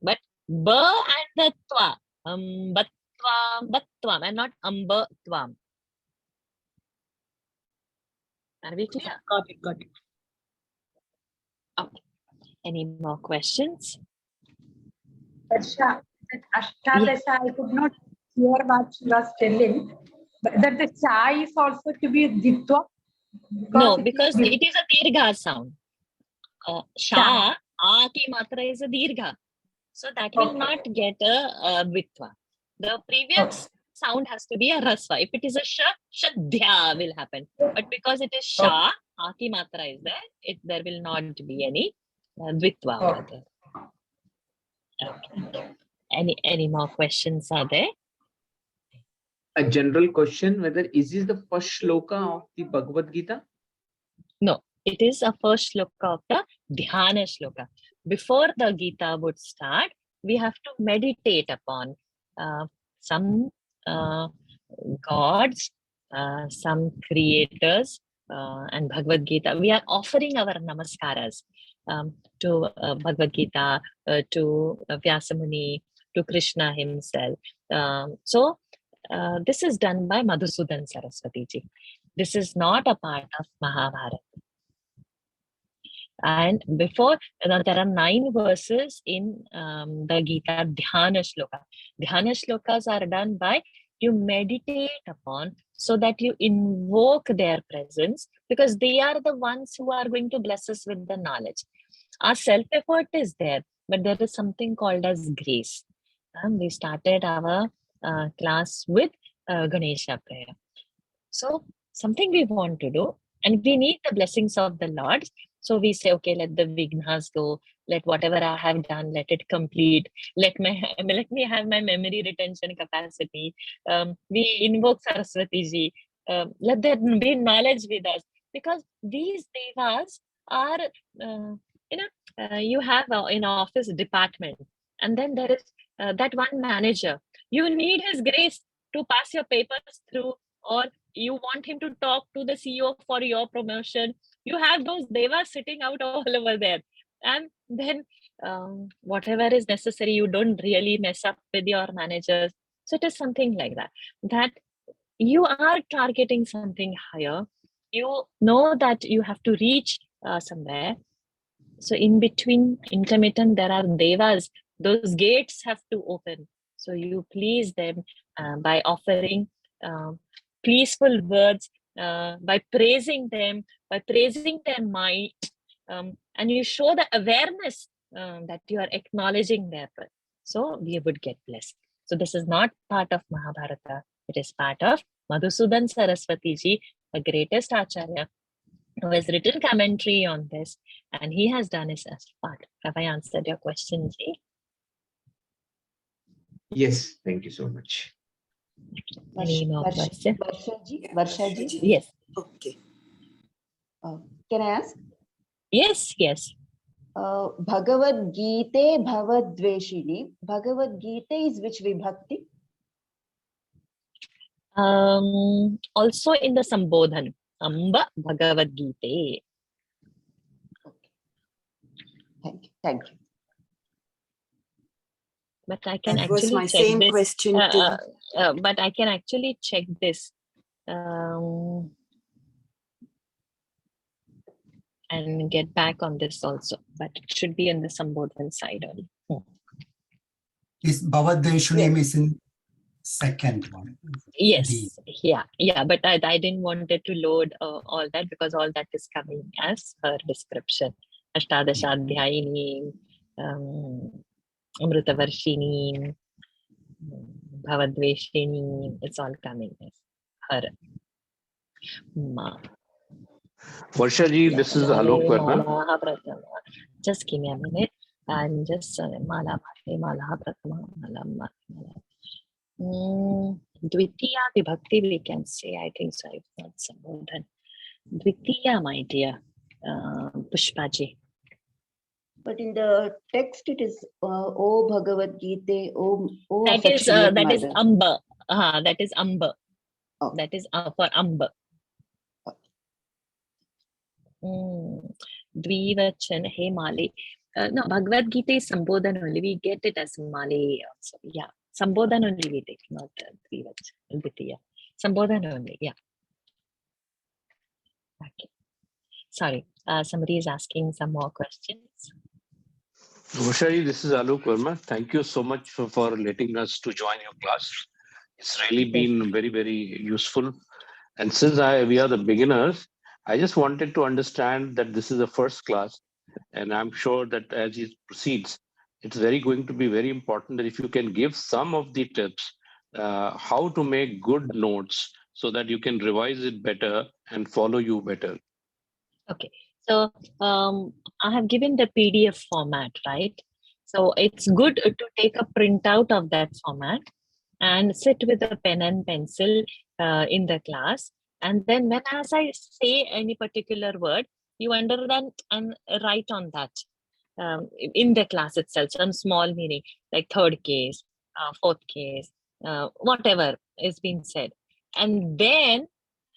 But B and the Twa. Batvam, Batvam, and not Ambatvam. Are we clear? Got it. Okay. Any more questions? Ashtadasha, I could not hear what she was telling. But that the cha is also to be ditva. No, because it is a dirgha sound. Sha, a ki matra is a dirgha. So that will not get a vitva. The previous sound has to be a rasva. If it is a sha, shadhya will happen. But because it is sha, a ki matra is there, there will not be any vitva over there. Okay. Any more questions are there? A general question, whether is this the first shloka of the Bhagavad Gita? No, it is a first shloka of the dhyana shloka. Before the Gita would start, we have to meditate upon some gods, some creators, and Bhagavad Gita. We are offering our namaskaras to Bhagavad Gita, to Vyasamuni, to Krishna himself. So this is done by Madhusudan Saraswati ji. This is not a part of Mahabharata. And before, there are 9 verses in the Gita Dhyana Shloka. Dhyana Shlokas are done by you meditate upon so that you invoke their presence, because they are the ones who are going to bless us with the knowledge. Our self-effort is there, but there is something called as grace. We started our class with Ganesha prayer. So something we want to do, and we need the blessings of the Lord. So we say, okay, let the vignas go. Let whatever I have done, let it complete. Let me have my memory retention capacity. We invoke Saraswati ji. Let there be knowledge with us, because these devas are, you have in office department, and then there is that one manager. You need his grace to pass your papers through, or you want him to talk to the CEO for your promotion. You have those devas sitting out all over there. And then whatever is necessary, you don't really mess up with your managers. So it is something like that, that you are targeting something higher. You know that you have to reach somewhere. So in between, intermittent, there are devas. Those gates have to open. So you please them by offering peaceful words, by praising them, by praising their might, and you show the awareness that you are acknowledging their birth. So we would get blessed. So this is not part of Mahabharata. It is part of Madhusudan Saraswati ji, the greatest Acharya, who has written commentary on this, and he has done his as part. Have I answered your question, ji? Yes, thank you so much. Any more questions? Varshaji? Yes. Okay. Can I ask? Yes, yes. BhagavadGita Bhavadveshini. BhagavadGita is which vibhakti? Also in the Sambodhan, Amba BhagavadGita. Thank you. But I can That was actually my check same this. question too. But I can actually check this and get back on this also. But it should be on the Sambodhan side only. Is Bhavadveshunim is in second one. Yes, D. yeah. But I didn't want it to load all that because all that is coming as her description. Ashtadashadhyayini, Amrutavarshini, Bhavadveshini, it's all coming as her. Ma. Varsha ji, this is Alok Verma. Mahaprana. Just give me a minute. And just Mala Pratama, Mala. Dvitiya Vibhakti, we can say. I think so. If not Sambodhan. Dvitiya, my dear. Pushpaji. But in the text, it is O Bhagavad Gita, O That is Amba. That is Amba. Oh. That is for Amba. Dvivachan, hey Mali. No, Bhagavad Gita is Sambodhan only. We get it as Mali also. Yeah. Sambodhan only we take, not Dvivachan. Dvitiya. Sambodhan only, yeah. Okay. Sorry. Somebody is asking some more questions. Varsha ji, this is Alok Verma. Thank you so much for letting us to join your class. It's really been very, very useful. And since we are the beginners, I just wanted to understand that this is the first class. And I'm sure that as it proceeds, it's going to be very important that if you can give some of the tips, how to make good notes so that you can revise it better and follow you better. Okay. So I have given the PDF format, right? So it's good to take a printout of that format and sit with a pen and pencil in the class. And then when as I say any particular word, you understand and write on that in the class itself, some small meaning, like third case, fourth case, whatever is being said. And then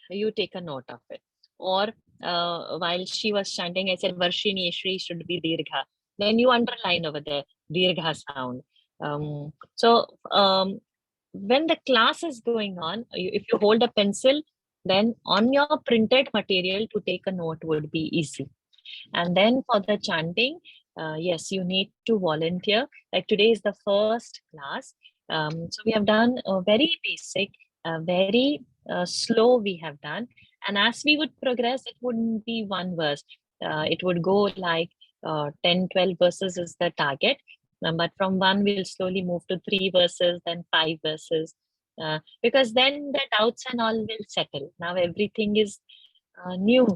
you take a note of it. Or while she was chanting, I said, Varshini Shri should be Dirgha. Then you underline over there, Dirgha sound. When the class is going on, if you hold a pencil, then on your printed material to take a note would be easy. And then for the chanting, yes, you need to volunteer. Like today is the first class. So we have done a very basic, very slow we have done. And as we would progress, it wouldn't be one verse. It would go like 10, 12 verses is the target. But from one, we'll slowly move to 3 verses, then 5 verses. Because then the doubts and all will settle. Now everything is new.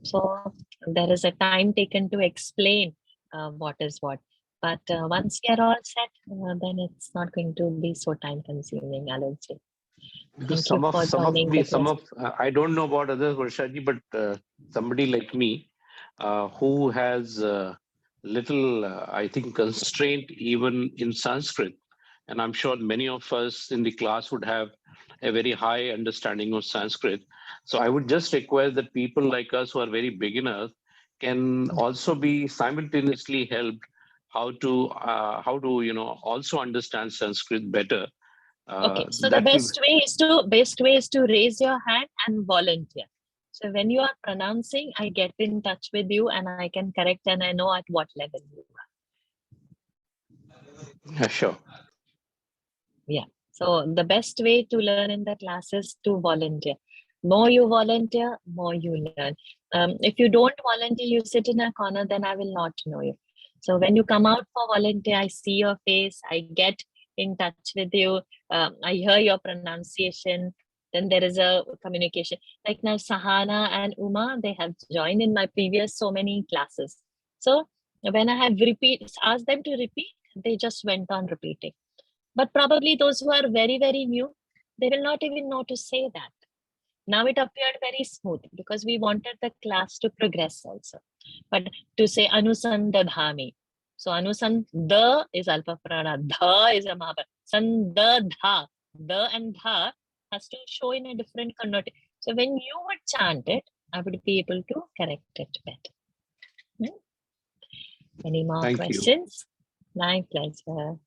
So there is a time taken to explain what is what. But once we are all set, then it's not going to be so time consuming, Alokji. Because I don't know about others, Varshaji, but somebody like me who has little, I think, constraint even in Sanskrit. And I'm sure many of us in the class would have a very high understanding of Sanskrit. So I would just request that people like us who are very beginners can also be simultaneously helped how to also understand Sanskrit better. Okay, so the best way is to raise your hand and volunteer. So when you are pronouncing, I get in touch with you and I can correct and I know at what level you are. Yeah, sure. Yeah. So the best way to learn in the class is to volunteer. More you volunteer, more you learn. If you don't volunteer, you sit in a corner, then I will not know you. So when you come out for volunteer, I see your face, I get in touch with you, I hear your pronunciation, then there is a communication. Like now Sahana and Uma, they have joined in my previous so many classes. So when I have asked them to repeat, they just went on repeating. But probably those who are very, very new, they will not even know to say that. Now it appeared very smooth because we wanted the class to progress also. But to say Anusandadhami. So Anusandha is Alpaprana, Dha is a Mahaprana. Sandadha. The and Dha has to show in a different connotation. So when you would chant it, I would be able to correct it better. Any more Thank you. questions? My pleasure.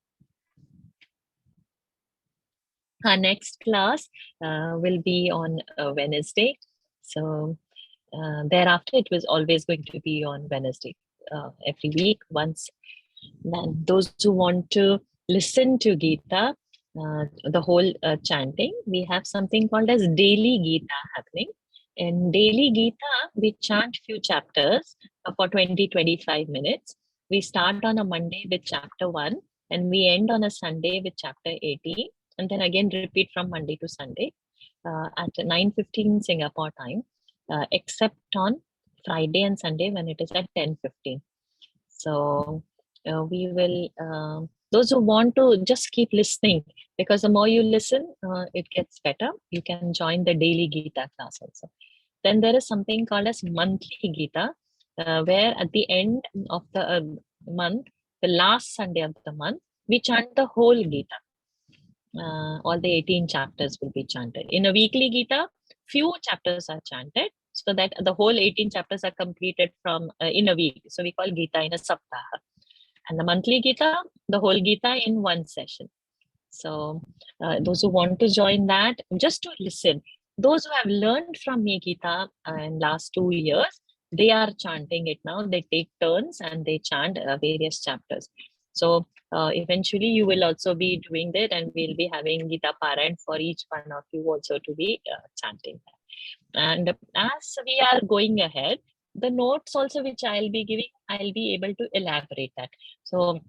Our next class will be on Wednesday. So thereafter, it was always going to be on Wednesday every week once. Then those who want to listen to Gita, the whole chanting, we have something called as daily Gita happening. In daily Gita, we chant few chapters for 20-25 minutes. We start on a Monday with chapter 1 and we end on a Sunday with chapter 18, and then again repeat from Monday to Sunday at 9:15 Singapore time, except on Friday and Sunday when it is at 10:15. So we will, those who want to just keep listening, because the more you listen, it gets better. You can join the daily Gita class also. Then there is something called as monthly Gita, where at the end of the month, the last Sunday of the month, we chant the whole Gita. All the 18 chapters will be chanted. In a weekly Gita, few chapters are chanted, so that the whole 18 chapters are completed from in a week. So we call Gita in a saptaha. And the monthly Gita, the whole Gita in one session. So those who want to join that, just to listen. Those who have learned from me Gita in last 2 years, they are chanting it now. They take turns and they chant various chapters. So eventually you will also be doing that, and we'll be having Gita Parent for each one of you also to be chanting that. And as we are going ahead, the notes also which I'll be giving, I'll be able to elaborate that. So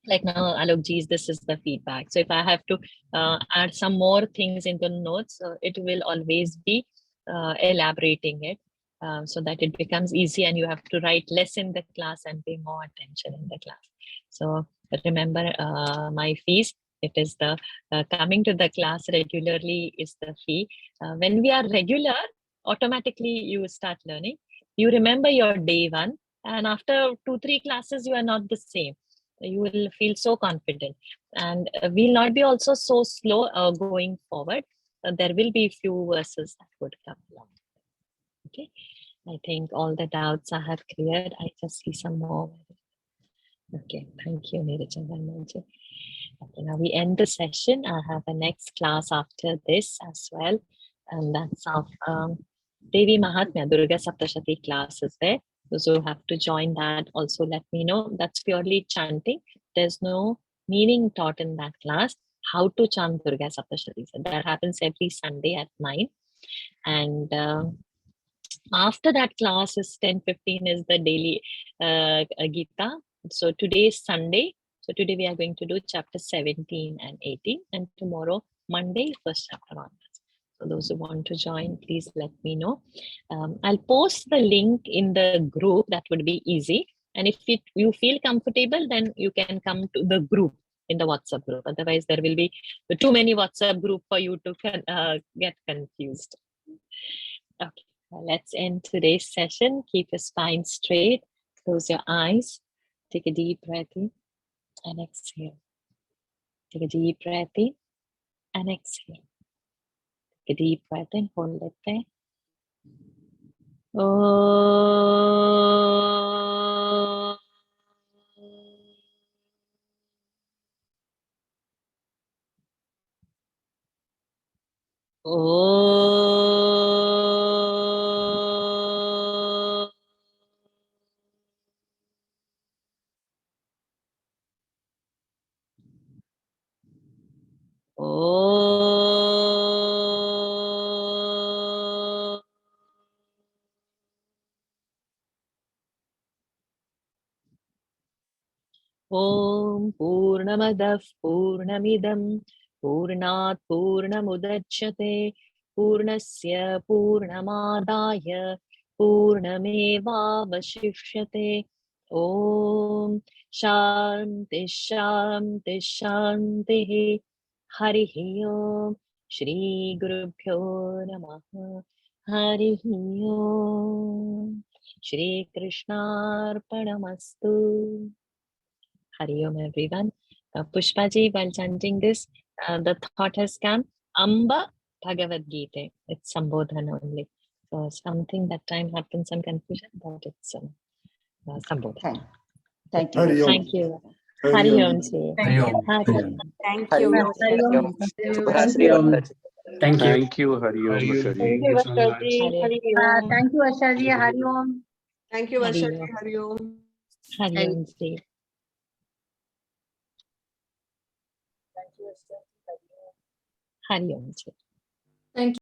like now, Alokji, this is the feedback. So if I have to add some more things into the notes, it will always be elaborating it so that it becomes easy and you have to write less in the class and pay more attention in the class. So remember my fees. It is the coming to the class regularly is the fee. When we are regular, automatically you start learning. You remember your day one, and after 2-3 classes, you are not the same. You will feel so confident, and we'll not be also so slow going forward. There will be few verses that would come along. Okay, I think all the doubts I have cleared. I just see some more. Okay, thank you, Neeraj. Okay, now we end the session. I have a next class after this as well, and that's of Devi Mahatmya Durga Saptashati class is there. Those who have to join that also let me know. That's purely chanting. There's no meaning taught in that class. How to chant Durga Saptashati. So that happens every Sunday at 9. And after that class is 10:15 is the daily Gita. So today is Sunday. So today we are going to do chapter 17 and 18. And tomorrow, Monday, first chapter onwards. So those who want to join, please let me know. I'll post the link in the group. That would be easy. And if you feel comfortable, then you can come to the group in the WhatsApp group. Otherwise, there will be too many WhatsApp group for you to get confused. Okay, let's end today's session. Keep your spine straight. Close your eyes. Take a deep breath in and exhale. Take a deep breath in and exhale. Take a deep breath in, hold it there. Oh. Oh. Oh. Om Purnamadah Purnamidam Purnat Purnamudachyate Purnasya Purnamadaya Purnamevavashishyate. Om Shanti Shanti Shanti. Harihi Om. Shri Gurubhyo Namaha. Harihi Om. Shri Krishnarpanamastu. Hari Om, everyone. Pushpaji, while chanting this, the thought has come, Amba Bhagavad Gita. It's Sambodhana only. So something that time happened, some confusion, but it's Sambodhana. Thank you. Hari Om. Thank you. Hari Hari Om. Om ji. Hari Om. Hari Hari Om. Om. Thank Hari you. Om. Hari Om. Shubhratri, Mataji. Thank you. Thank you, Hari Om, Usha ji. Hari Om. Thank you, Ashaji. Hari Om. Thank you, Hari Varshaji. Om. Hari Om. Hari Om ji. Hari Om ji.